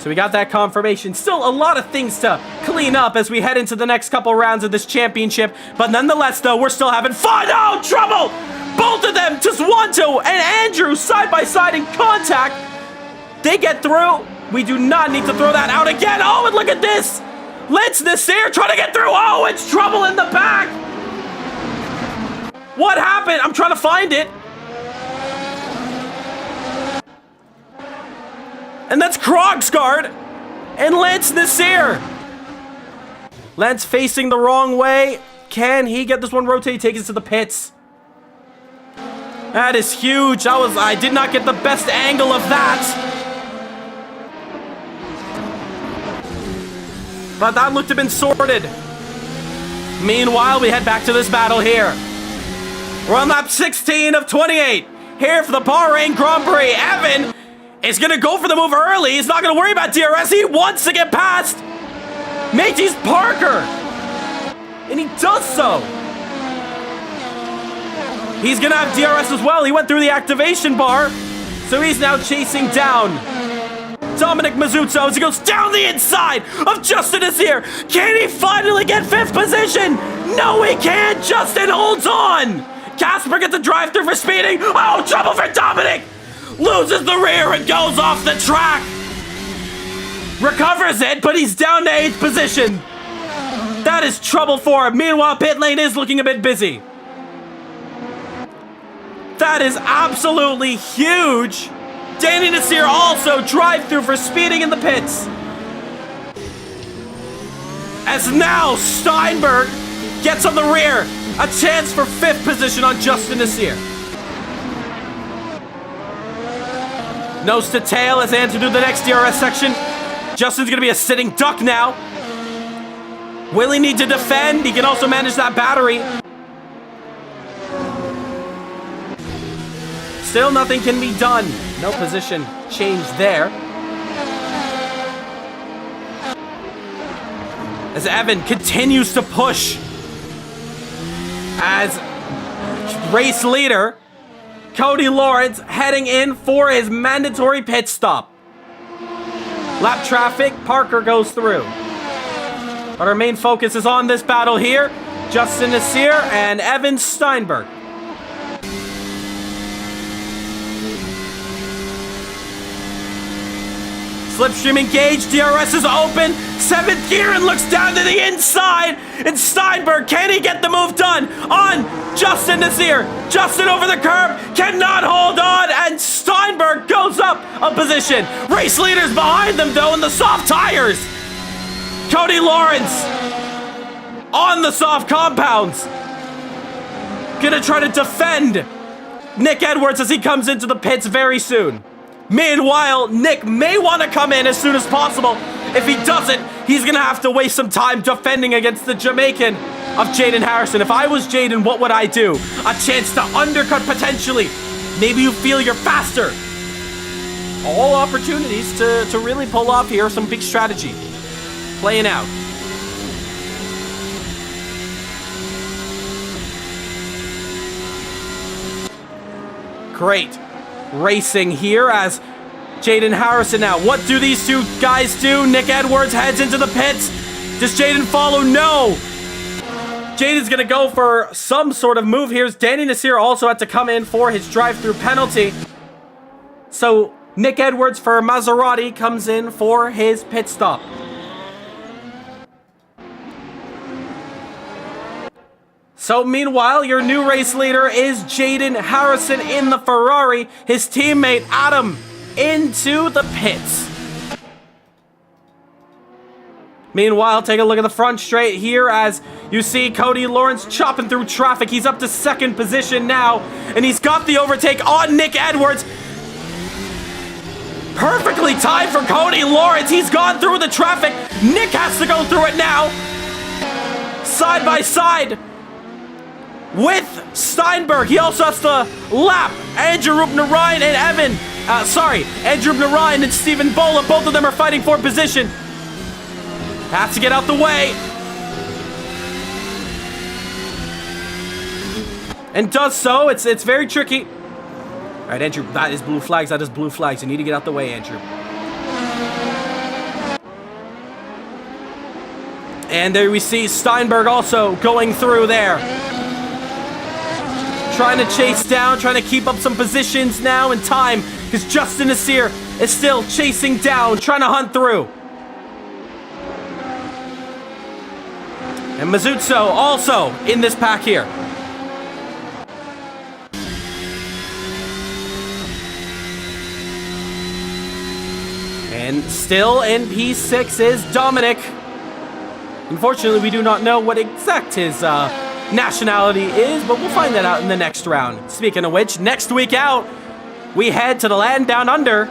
C: So we got that confirmation. Still a lot of things to clean up as we head into the next couple rounds of this championship. But nonetheless, though, we're still having fun. Oh, trouble! Both of them, Tazwanto and Andrew, side by side in contact. They get through. We do not need to throw that out again. Oh, and look at this. Lance Nasir trying to get through. Oh, it's trouble in the back. What happened? I'm trying to find it. And that's Krogsgaard and Lance Nasir. Lance facing the wrong way. Can he get this one rotated? Take it to the pits. That is huge. I did not get the best angle of that. But that looked to have been sorted. Meanwhile, we head back to this battle here. We're on lap 16 of 28. Here for the Bahrain Grand Prix. Evan is going to go for the move early. He's not going to worry about DRS. He wants to get past Matey's Parker. And he does so. He's going to have DRS as well. He went through the activation bar. So he's now chasing down Dominic Mazzucco as he goes down the inside of Justin Azir. Can he finally get 5th position? No, he can't. Justin holds on. Casper gets the drive-through for speeding. Oh, trouble for Dominic. Loses the rear and goes off the track. Recovers it, but he's down to 8th position. That is trouble for him. Meanwhile, pit lane is looking a bit busy. That is absolutely huge. Danny Nasir also drive-through for speeding in the pits. As now Steinberg gets on the rear. A chance for 5th position on Justin Nasir. Nose to tail as Andrew do the next DRS section. Justin's going to be a sitting duck now. Will he need to defend? He can also manage that battery. Still nothing can be done. No position change there. As Evan continues to push. As race leader, Cody Lawrence heading in for his mandatory pit stop. Lap traffic, Parker goes through. But our main focus is on this battle here. Justin Nasir and Evan Steinberg. Slipstream engaged, DRS is open, 7th gear and looks down to the inside, and Steinberg, can he get the move done on Justin Nasir? Justin over the curb, cannot hold on, and Steinberg goes up a position. Race leaders behind them though in the soft tires. Cody Lawrence on the soft compounds. Gonna try to defend Nick Edwards as he comes into the pits very soon. Meanwhile, Nick may want to come in as soon as possible. If he doesn't, he's going to have to waste some time defending against the Jamaican of Jaden Harrison. If I was Jaden, what would I do? A chance to undercut potentially. Maybe you feel you're faster. All opportunities to really pull off here some big strategy. Playing out. Great racing here as Jaden Harrison now. What do these two guys do? Nick Edwards heads into the pits. Does Jaden follow? No. Jaden's going to go for some sort of move here. Danny Nasir also had to come in for his drive-through penalty. So Nick Edwards for Maserati comes in for his pit stop. So meanwhile, your new race leader is Jaden Harrison in the Ferrari. His teammate Adam into the pits. Meanwhile, take a look at the front straight here as you see Cody Lawrence chopping through traffic. He's up to 2nd position now, and he's got the overtake on Nick Edwards. Perfectly timed for Cody Lawrence. He's gone through the traffic. Nick has to go through it now. Side by side with Steinberg. He also has to lap Andrew Rupnarayan and Andrew Rupnarayan and Stephen Bola. Both of them are fighting for position. Has to get out the way. And does so. It's very tricky. All right, Andrew, that is blue flags. That is blue flags. You need to get out the way, Andrew. And there we see Steinberg also going through there. Trying to chase down, trying to keep up some positions now in time, because Justin Nasir is still chasing down, trying to hunt through. And Mazuzzo also in this pack here. And still in P6 is Dominic. Unfortunately, we do not know what exact his nationality is, but we'll find that out in the next round. Speaking of which, next week out, we head to the land down under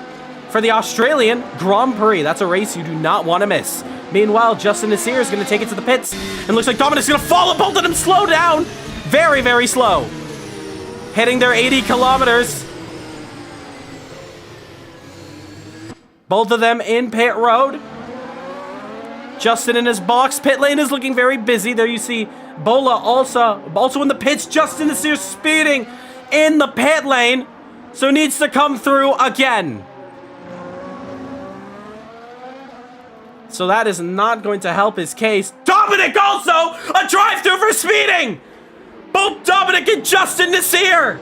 C: for the Australian Grand Prix. That's a race you do not want to miss. Meanwhile, Justin Nasir is going to take it to the pits, and looks like Dominic's going to follow both of them slow down. Very, very slow. Hitting their 80 kilometers. Both of them in pit road. Justin in his box. Pit lane is looking very busy. There you see Bola also in the pits. Justin Nasir speeding in the pit lane. So needs to come through again. So that is not going to help his case. Dominic also a drive-through for speeding. Both Dominic and Justin Nasir.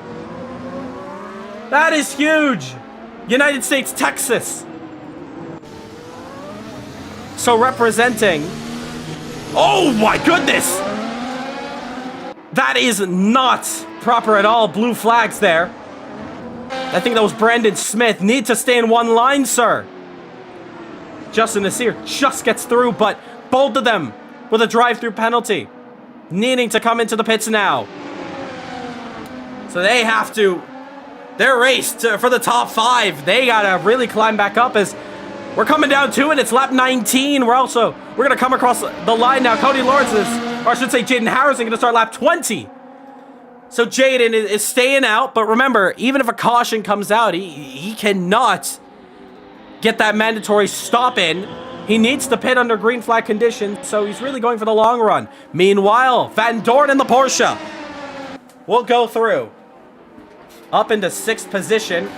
C: That is huge. United States, Texas. So representing. Oh my goodness. That is not proper at all. Blue flags there. I think that was Brandon Smith. Need to stay in one line, sir. Justin Nasir just gets through, but both of them with a drive-through penalty. Needing to come into the pits now. So they have to. They're raced for the top 5. They gotta really climb back up as we're coming down to it. It's lap 19. We're gonna come across the line now. Cody Lawrence is, or I should say Jaden Harrison, gonna start lap 20. So Jaden is staying out, but remember, even if a caution comes out, he cannot get that mandatory stop in. He needs to pit under green flag conditions, so he's really going for the long run. Meanwhile, Van Dorn in the Porsche will go through. Up into 6th position.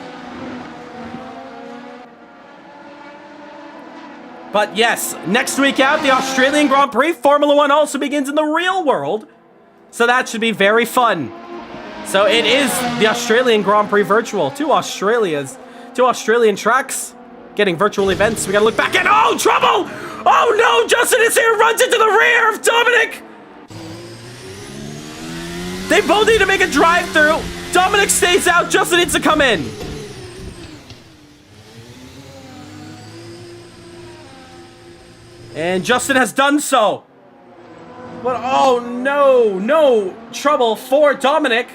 C: But yes, next week out, the Australian Grand Prix. Formula 1 also begins in the real world. So that should be very fun. So it is the Australian Grand Prix virtual. Two Australian tracks getting virtual events. We gotta look back at, oh, trouble! Oh no, Justin is here, runs into the rear of Dominic! They both need to make a drive-through. Dominic stays out, Justin needs to come in. And Justin has done so. But oh no trouble for Dominic.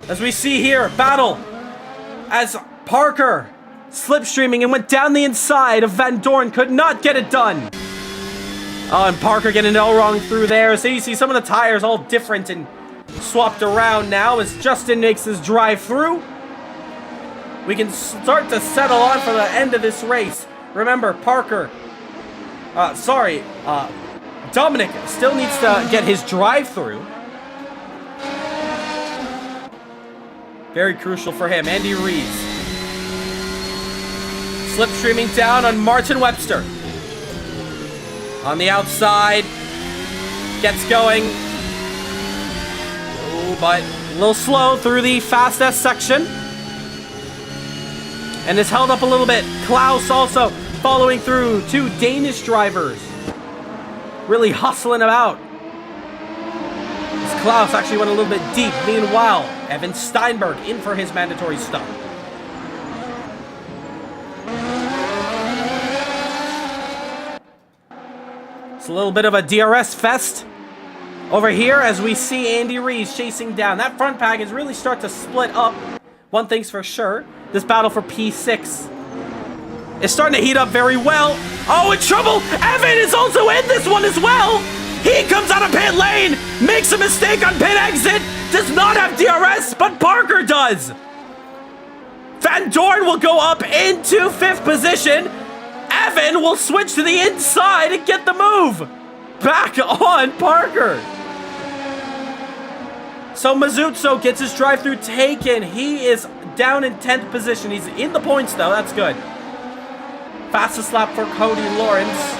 C: As we see here, battle as Parker slipstreaming and went down the inside of Van Dorn, could not get it done. Oh, and Parker getting it all wrong through there. So you see some of the tires all different and swapped around now as Justin makes his drive through. We can start to settle on for the end of this race. Remember, Dominic still needs to get his drive-through. Very crucial for him. Andy Rees. Slipstreaming down on Martin Webster. On the outside. Gets going. Oh, but a little slow through the fast S section. And is held up a little bit. Klaus also following through. 2 Danish drivers. Really hustling about. Klaus actually went a little bit deep. Meanwhile, Evan Steinberg in for his mandatory stop. It's a little bit of a DRS fest over here as we see Andy Rees chasing down. That front pack is really starting to split up. One thing's for sure. This battle for P6 is starting to heat up very well. Oh, in trouble! Evan is also in this one as well! He comes out of pit lane, makes a mistake on pit exit, does not have DRS, but Parker does. Van Dorn will go up into 5th position. Evan will switch to the inside and get the move. Back on Parker. So Mazuzzo gets his drive-through taken. He is down in 10th position. He's in the points though, that's good. Fastest lap for Cody Lawrence.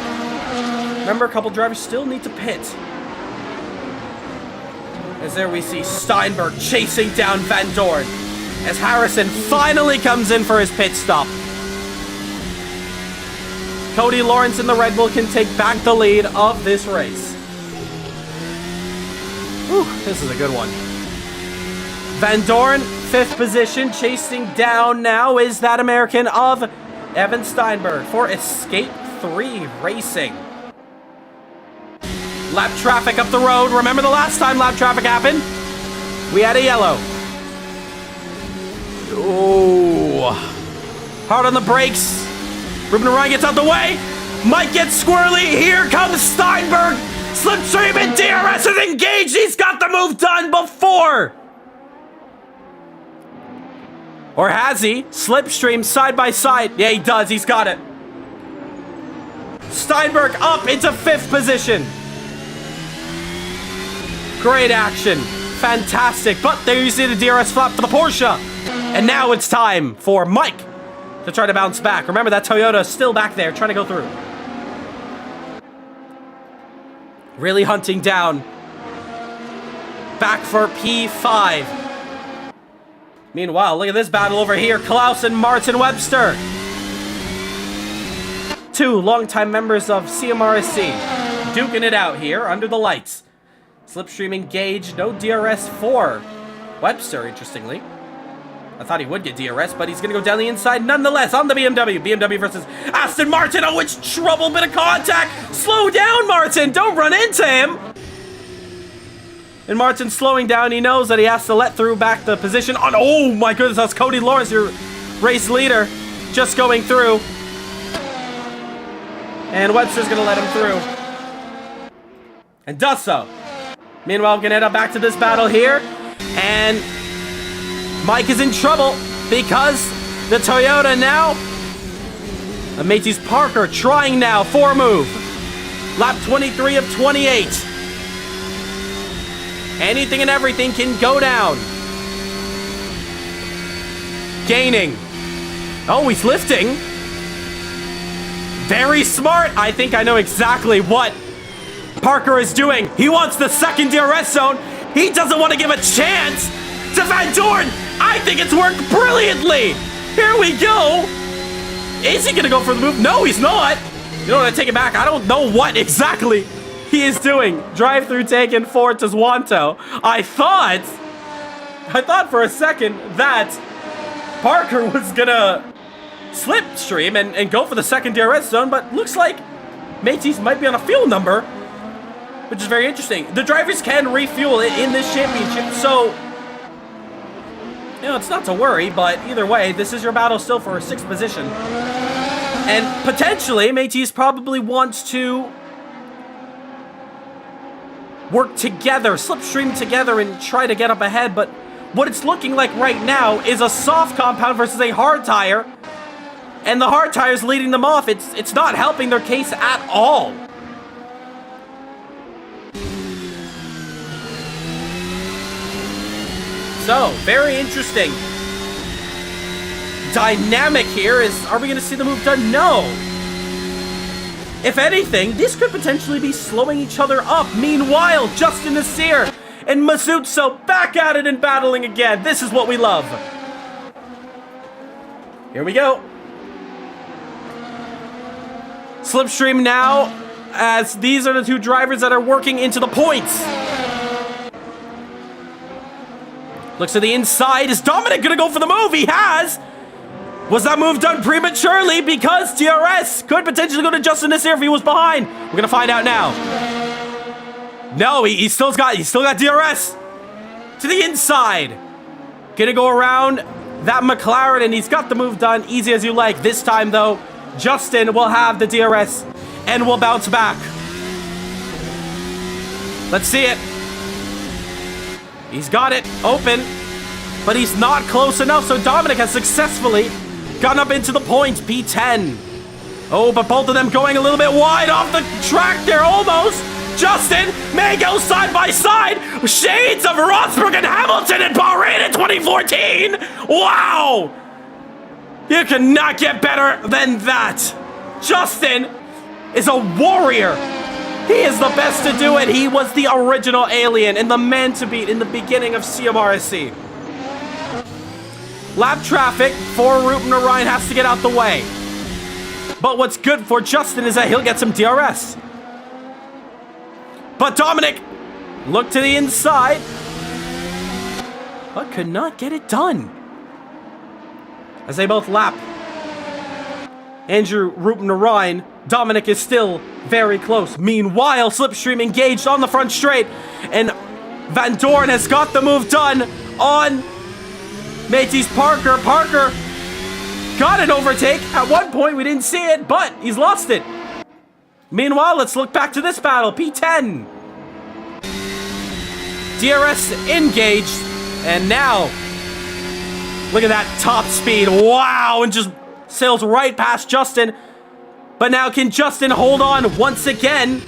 C: Remember, a couple drivers still need to pit. As there we see Steinberg chasing down Van Dorn. As Harrison finally comes in for his pit stop. Cody Lawrence and the Red Bull can take back the lead of this race. Whew, this is a good one. Van Dorn, 5th position. Chasing down now is that American of Evan Steinberg for Escape 3 Racing. Lap traffic up the road. Remember the last time lap traffic happened? We had a yellow. Oh. Hard on the brakes. Ruben Ryan gets out the way. Mike gets squirrely. Here comes Steinberg. Slipstream and DRS is engaged. He's got the move done before. Or has he? Slipstream side by side. Yeah, he does. He's got it. Steinberg up into 5th position. Great action. Fantastic. But there you see the DRS flap for the Porsche. And now it's time for Mike to try to bounce back. Remember, that Toyota is still back there trying to go through. Really hunting down. Back for P5. Meanwhile, look at this battle over here. Klaus and Martin Webster. 2 longtime members of CMRSC. Duking it out here under the lights. Slipstream engaged. No DRS for Webster, interestingly. I thought he would get DRS, but he's going to go down the inside nonetheless on the BMW. BMW versus Aston Martin. Oh, it's trouble. Bit of contact. Slow down, Martin. Don't run into him. And Martin's slowing down. He knows that he has to let through back the position on. Oh, my goodness. That's Cody Lawrence, your race leader, just going through. And Webster's going to let him through. And does so. Meanwhile, we're going to head up back to this battle here. And Mike is in trouble because the Toyota now. Matey's Parker trying now for a move. Lap 23 of 28. Anything and everything can go down. Gaining. Oh, he's lifting. Very smart. I think I know exactly what Parker is doing. He wants the second DRS zone. He doesn't want to give a chance to Van Dorn. I think it's worked brilliantly. Here we go. Is he going to go for the move? No, he's not. You know what? I take it back. I don't know what exactly he is doing. Drive-through taken for Tezwanto. I thought for a second that Parker was going to slipstream and go for the second DRS zone, but looks like Matey's might be on a fuel number, which is very interesting. The drivers can refuel it in this championship, so you know, it's not to worry, but either way, this is your battle still for a 6th position. And potentially, Matey's probably wants to work together, slipstream together, and try to get up ahead, but what it's looking like right now is a soft compound versus a hard tire, and the hard tire's leading them off. It's not helping their case at all. So, very interesting dynamic here is, are we going to see the move done? No. If anything, this could potentially be slowing each other up. Meanwhile, Justin Nasir and Mazutso back at it and battling again. This is what we love. Here we go. Slipstream now, as these are the 2 drivers that are working into the points. Looks to the inside. Is Dominic going to go for the move? He has. Was that move done prematurely? Because DRS could potentially go to Justin Nasir if he was behind. We're going to find out now. No, he still got DRS. To the inside. Going to go around that McLaren, and he's got the move done. Easy as you like. This time, though, Justin will have the DRS and will bounce back. Let's see it. He's got it open, but he's not close enough, so Dominic has successfully gotten up into the points, P10. Oh, but both of them going a little bit wide off the track there, almost. Justin may go side by side. Shades of Rosberg and Hamilton in Bahrain in 2014. Wow! You cannot get better than that. Justin is a warrior. He is the best to do it. He was the original alien and the man to beat in the beginning of CMRSC. Lap traffic for Ruben Orion has to get out the way. But what's good for Justin is that he'll get some DRS. But Dominic looked to the inside, but could not get it done. As they both lap Andrew Ruben Orion, Dominic is still very close. Meanwhile, Slipstream engaged on the front straight, and Van Dorn has got the move done on Matisse Parker. Parker got an overtake. At one point, we didn't see it, but he's lost it. Meanwhile, let's look back to this battle. P10. DRS engaged, and now, look at that top speed. Wow, and just sails right past Justin. But now can Justin hold on once again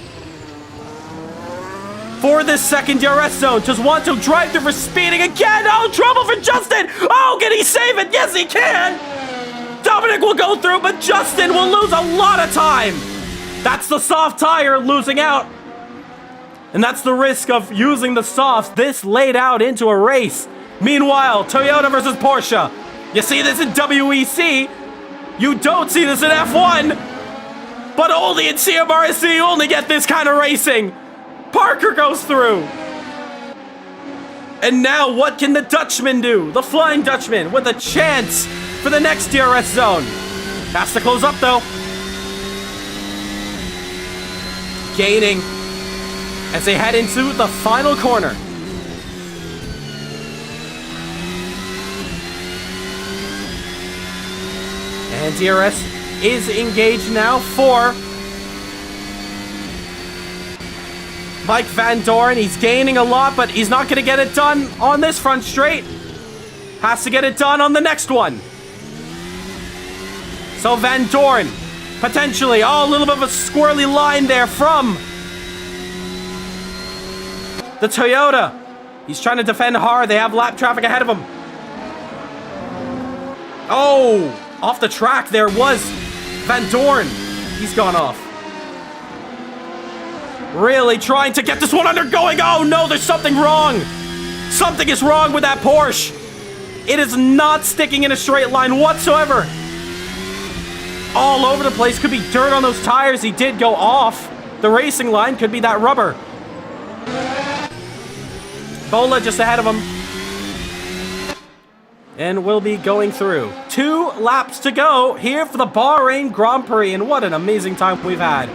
C: for this second DRS zone? Does Wanto drive through for speeding again? Oh, trouble for Justin! Oh, can he save it? Yes, he can! Dominic will go through, but Justin will lose a lot of time. That's the soft tire losing out. And that's the risk of using the softs this late out into a race. Meanwhile, Toyota versus Porsche. You see this in WEC. You don't see this in F1. But only in CMRSC, you only get this kind of racing. Parker goes through. And now what can the Dutchman do? The Flying Dutchman with a chance for the next DRS zone. Has to close up though. Gaining as they head into the final corner. And DRS is engaged now for Mike Van Dorn. He's gaining a lot, but he's not going to get it done on this front straight. Has to get it done on the next one. So Van Dorn, potentially, oh, a little bit of a squirrely line there from the Toyota. He's trying to defend hard. They have lap traffic ahead of him. Oh, off the track there was Van Dorn. He's gone off. Really trying to get this one undergoing. Oh no, there's something wrong. Something is wrong with that Porsche. It is not sticking in a straight line whatsoever. All over the place. Could be dirt on those tires. He did go off the racing line. Could be that rubber. Bola just ahead of him. And we'll be going through. 2 laps to go here for the Bahrain Grand Prix. And what an amazing time we've had.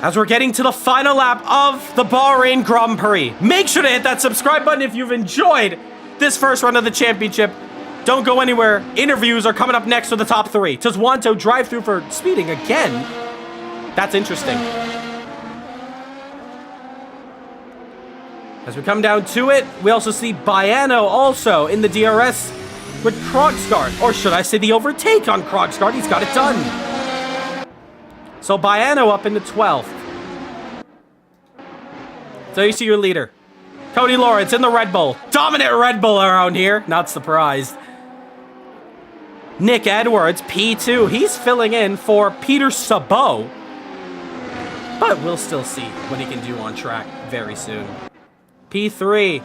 C: As we're getting to the final lap of the Bahrain Grand Prix. Make sure to hit that subscribe button if you've enjoyed this first run of the championship. Don't go anywhere. Interviews are coming up next with the top 3. Does Wanto drive through for speeding again? That's interesting. As we come down to it, we also see Baiano also in the DRS with Krogsgaard. Or should I say the overtake on Krogsgaard? He's got it done. So Baiano up into 12th. So you see your leader. Cody Lawrence in the Red Bull. Dominant Red Bull around here. Not surprised. Nick Edwards, P2. He's filling in for Peter Sabot. But we'll still see what he can do on track very soon. P3,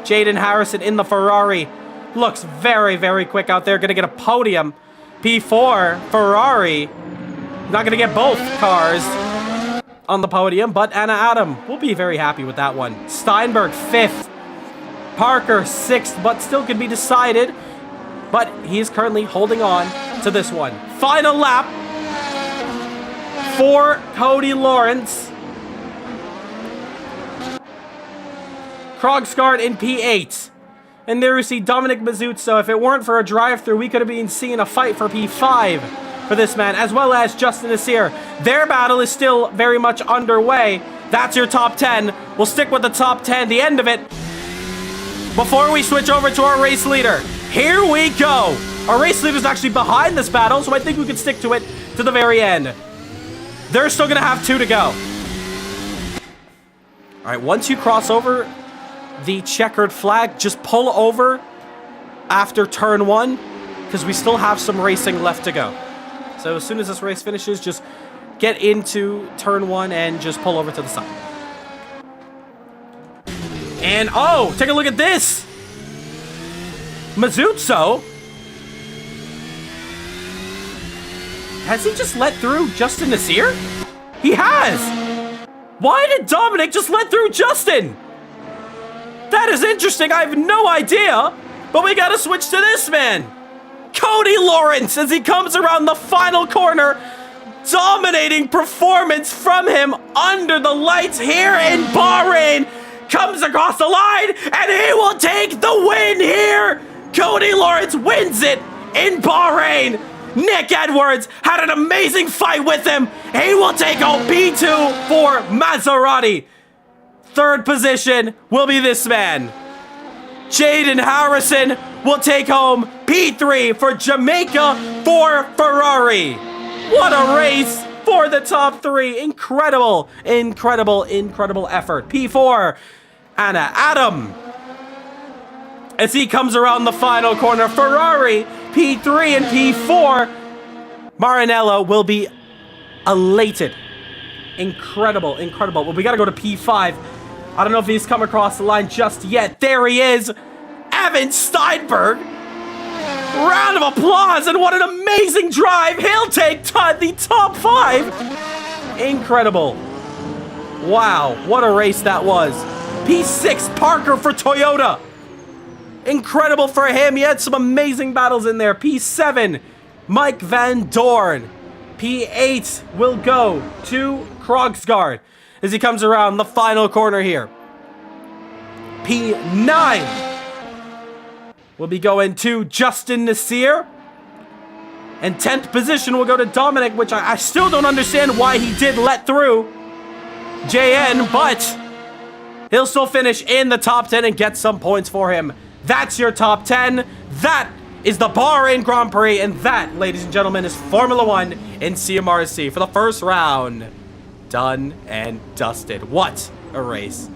C: Jaden Harrison in the Ferrari. Looks very, very quick out there. Gonna get a podium. P4, Ferrari. Not gonna get both cars on the podium, but Anna Adam will be very happy with that one. Steinberg, 5th. Parker, 6th, but still could be decided. But he is currently holding on to this one. Final lap for Cody Lawrence. Krogsgaard in P8. And there we see Dominic Mazuzzo. If it weren't for a drive-through, we could have been seeing a fight for P5 for this man, as well as Justin Nasir. Their battle is still very much underway. That's your top 10. We'll stick with the top 10, the end of it. Before we switch over to our race leader, here we go. Our race leader is actually behind this battle, so I think we can stick to it to the very end. They're still going to have 2 to go. All right, once you cross over the checkered flag, just pull over after turn 1. because we still have some racing left to go. So as soon as this race finishes, just get into turn 1 and just pull over to the side. And, oh, take a look at this. Mazzucco. Has he just let through Justin Nasir? He has. Why did Dominic just let through Justin? That is interesting. I have no idea. But we got to switch to this man. Cody Lawrence as he comes around the final corner. Dominating performance from him under the lights here in Bahrain. Comes across the line and he will take the win here. Cody Lawrence wins it in Bahrain. Nick Edwards had an amazing fight with him. He will take home P2 for Maserati. Third position will be this man. Jaden Harrison will take home P3 for Jamaica for Ferrari. What a race for the top 3. Incredible, incredible, incredible effort. P4, Anna Adam. As he comes around the final corner, Ferrari, P3 and P4. Maranello will be elated. Incredible, incredible. Well, we got to go to P5. I don't know if he's come across the line just yet. There he is. Evan Steinberg. Round of applause, and what an amazing drive. He'll take the top 5. Incredible. Wow, what a race that was. P6, Parker for Toyota. Incredible for him. He had some amazing battles in there. P7, Mike Van Dorn. P8 will go to Krogsgaard as he comes around the final corner here. P9 will be going to Justin Nasir. And 10th position will go to Dominic, which I still don't understand why he did let through JN, but he'll still finish in the top 10 and get some points for him. That's your top 10. That is the Bahrain Grand Prix, and that, ladies and gentlemen, is Formula 1 in CMRSC for the first round. Done and dusted. What a race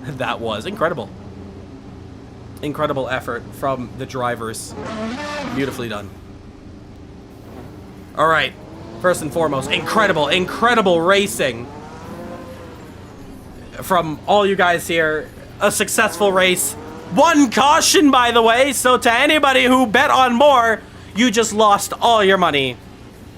C: that was. Incredible. Incredible effort from the drivers. Beautifully done. All right. First and foremost, incredible, incredible racing from all you guys here. A successful race. One caution, by the way, so to anybody who bet on more, you just lost all your money.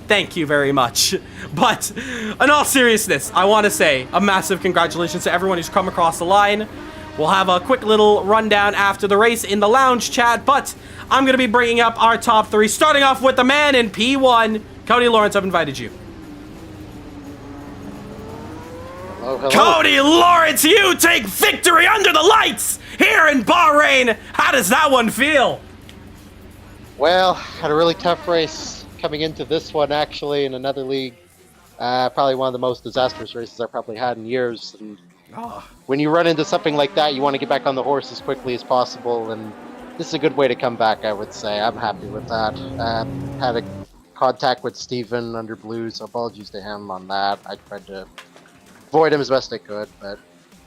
C: Thank you very much. But in all seriousness, I want to say a massive congratulations to everyone who's come across the line. We'll have a quick little rundown after the race in the lounge chat, but I'm going to be bringing up our top 3, starting off with the man in P1. Cody Lawrence, I've invited you.
D: Hello, hello.
C: Cody Lawrence, you take victory under the lights here in Bahrain. How does that one feel?
D: Well, had a really tough race coming into this one, actually, in another league. Probably one of the most disastrous races I've probably had in years. And when you run into something like that, you want to get back on the horse as quickly as possible, and this is a good way to come back, I would say. I'm happy with that. Had a contact with Steven under Blues, so apologies to him on that. I tried to avoid him as best I could, but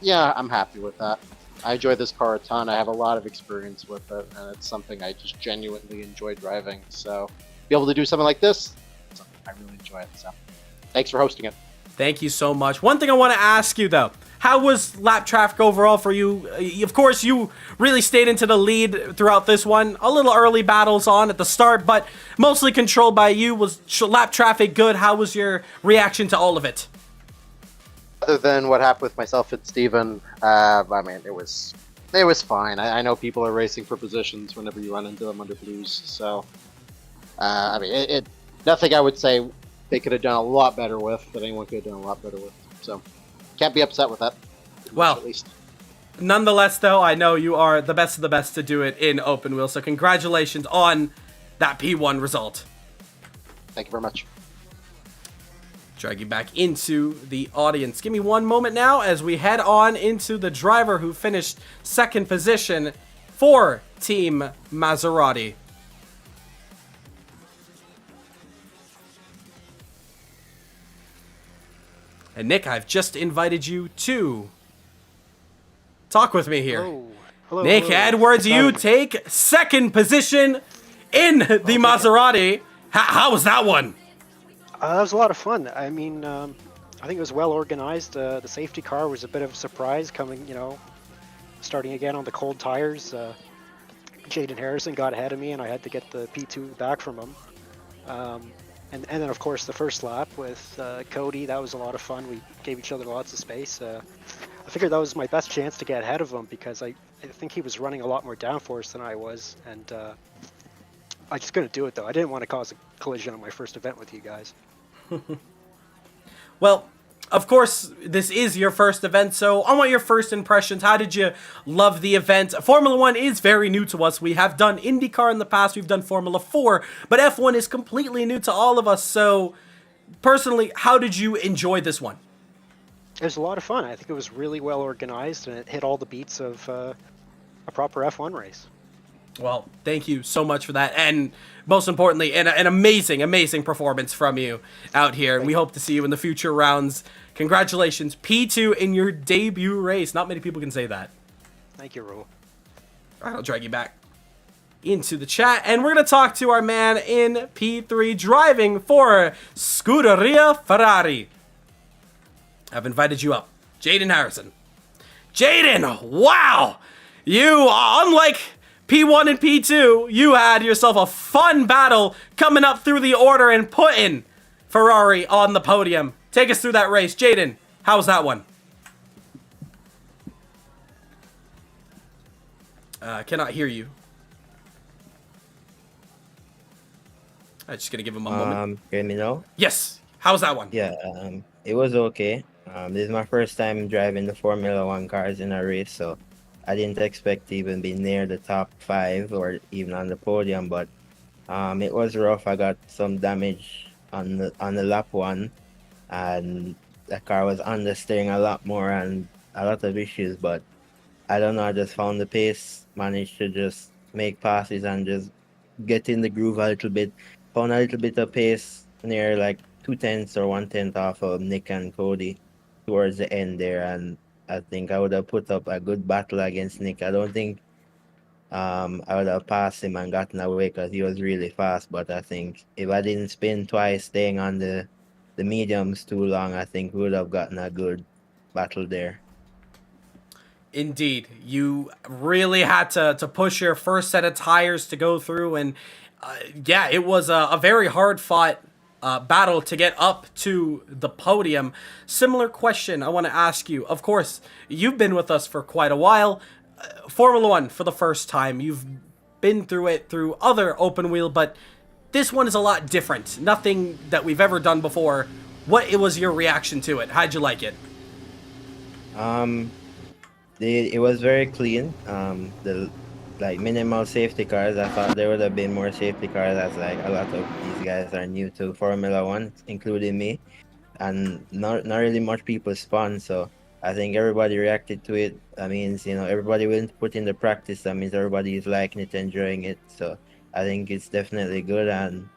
D: yeah, I'm happy with that. I enjoy this car a ton. I have a lot of experience with it, and it's something I just genuinely enjoy driving. So, be able to do something like this, I really enjoy it. So, thanks for hosting it.
C: Thank you so much. One thing I want to ask you, though. How was lap traffic overall for you? Of course, you really stayed into the lead throughout this one. A little early battles on at the start, but mostly controlled by you. Was lap traffic good? How was your reaction to all of it?
D: Other than what happened with myself and Steven, I mean, it was fine. I know people are racing for positions whenever you run into them under Blues, so I mean, nothing I would say they could have done a lot better with, that anyone could have done a lot better with. So, can't be upset with that.
C: Well,
D: at least.
C: Nonetheless, though, I know you are the best of the best to do it in open wheel, so congratulations on that P1 result.
D: Thank you very much.
C: Drag you back into the audience. Give me one moment now as we head on into the driver who finished second position for Team Maserati. And Nick, I've just invited you to talk with me here.
D: Hello,
C: Nick
D: hello.
C: Edwards, you take second position in the Maserati. How was that one?
E: That was a lot of fun. I mean, I think it was well organized. The safety car was a bit of a surprise coming, starting again on the cold tires. Jaden Harrison got ahead of me, and I had to get the P2 back from him. And then, of course, the first lap with Cody, that was a lot of fun. We gave each other lots of space. I figured that was my best chance to get ahead of him because I think he was running a lot more downforce than I was. And I just couldn't do it, though. I didn't want to cause a collision on my first event with you guys.
C: Well, of course, this is your first event, so I want your first impressions. How did you love the event? Formula 1 is very new to us. We have done IndyCar in the past, we've done Formula 4, but F1 is completely new to all of us. So, personally, how did you enjoy this one?
E: It was a lot of fun. I think it was really well organized, and it hit all the beats of a proper F1 race.
C: Well, thank you so much for that, and most importantly, an amazing, amazing performance from you out here. We hope to see you in the future rounds. Congratulations, P2 in your debut race. Not many people can say that.
E: Thank you, Ro.
C: All right, I'll drag you back into the chat, and we're going to talk to our man in P3 driving for Scuderia Ferrari. I've invited you up, Jaden Harrison. Jaden, wow! You, unlike P1 and P2, you had yourself a fun battle coming up through the order and putting Ferrari on the podium. Take us through that race. Jaden, how was that one? Cannot hear you. I'm just going to give him a moment.
F: Hear me now?
C: Yes. How was that one?
F: Yeah, it was okay. This is my first time driving the Formula 1 cars in a race, so I didn't expect to even be near the top 5 or even on the podium, but it was rough. I got some damage on the lap 1, and the car was understeering a lot more and a lot of issues, but I don't know, I just found the pace, managed to just make passes and just get in the groove a little bit. Found a little bit of pace near like 2/10 or 1/10 off of Nick and Cody towards the end there, and I think I would have put up a good battle against Nick. I don't think I would have passed him and gotten away because he was really fast, but I think if I didn't spin twice staying on the mediums too long, I think we would have gotten a good battle there.
C: Indeed. You really had to push your first set of tires to go through, and yeah, it was a very hard-fought battle to get up to the podium. Similar question I want to ask you. Of course, you've been with us for quite a while. Formula 1 for the first time. You've been through it through other open wheel, but this one is a lot different. Nothing that we've ever done before. What was your reaction to it? How'd you like it?
F: It was very clean. The minimal safety cars. I thought there would have been more safety cars, as like a lot of these guys are new to Formula 1, including me, and not really much people spun. So I think everybody reacted to it. That means, everybody will put in the practice. That means everybody is liking it, enjoying it. So I think it's definitely good, and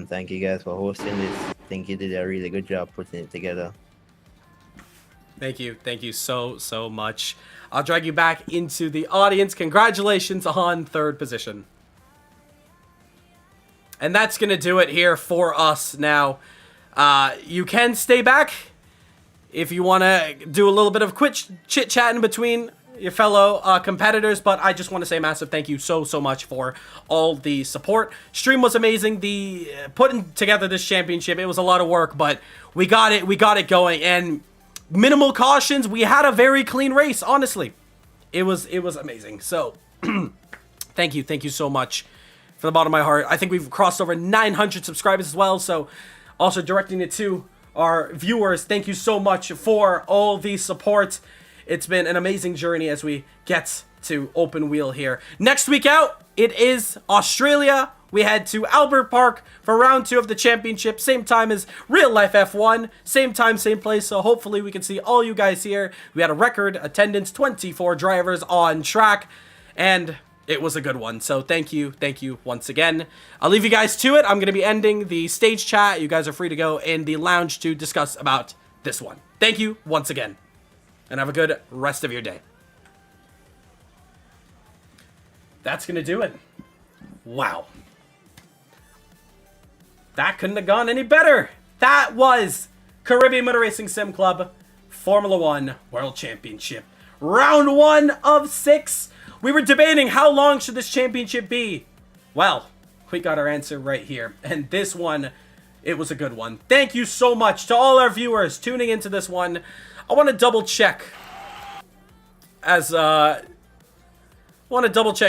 F: thank you guys for hosting this. I think you did a really good job putting it together.
C: Thank you so much. I'll drag you back into the audience. Congratulations on third position. And that's going to do it here for us now. You can stay back if you want to do a little bit of quick chit-chatting between your fellow competitors, but I just want to say a massive thank you so much for all the support. Stream was amazing. The putting together this championship, it was a lot of work, but we got it going, and minimal cautions. We had a very clean race, honestly. It was amazing. So, thank you so much from the bottom of my heart. I think we've crossed over 900 subscribers as well, so also directing it to our viewers, thank you so much for all the support. It's been an amazing journey as we get to open wheel here. Next week out, it is Australia. We head to Albert Park for round 2 of the championship. Same time as real life F1. Same time, same place. So hopefully we can see all you guys here. We had a record attendance, 24 drivers on track. And it was a good one. So thank you once again. I'll leave you guys to it. I'm going to be ending the stage chat. You guys are free to go in the lounge to discuss about this one. Thank you once again. And have a good rest of your day. That's going to do it. Wow. that couldn't have gone any better. That was Caribbean Motor Racing Sim Club Formula 1 World Championship. Round 1 of 6. We were debating how long should this championship be. Well, we got our answer right here. And this one, it was a good one. Thank you so much to all our viewers tuning into this one. I want to double check.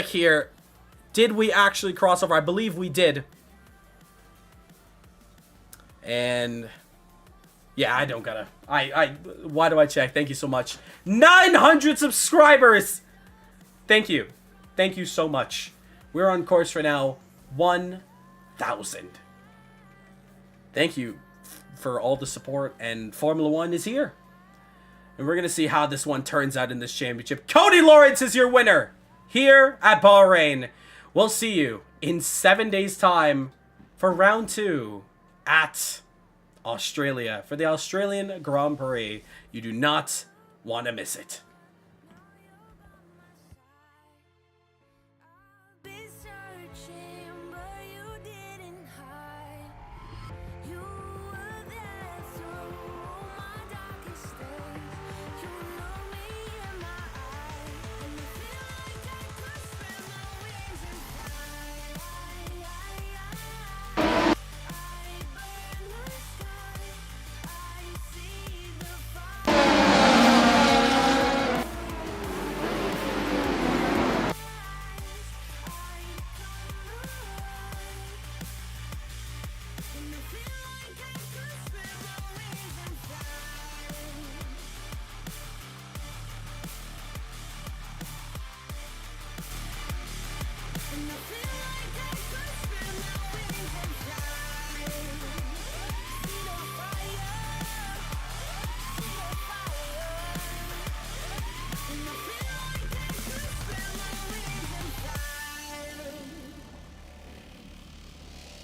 C: Here. Did we actually cross over? I believe we did. And yeah, I don't gotta. Why do I check? Thank you so much. 900 subscribers. Thank you. Thank you so much. We're on course for now 1,000. Thank you for all the support, and Formula 1 is here. And we're going to see how this one turns out in this championship. Cody Lawrence is your winner here at Bahrain. We'll see you in 7 days' time for round 2 at Australia for the Australian Grand Prix. You do not want to miss it.
A: Be searching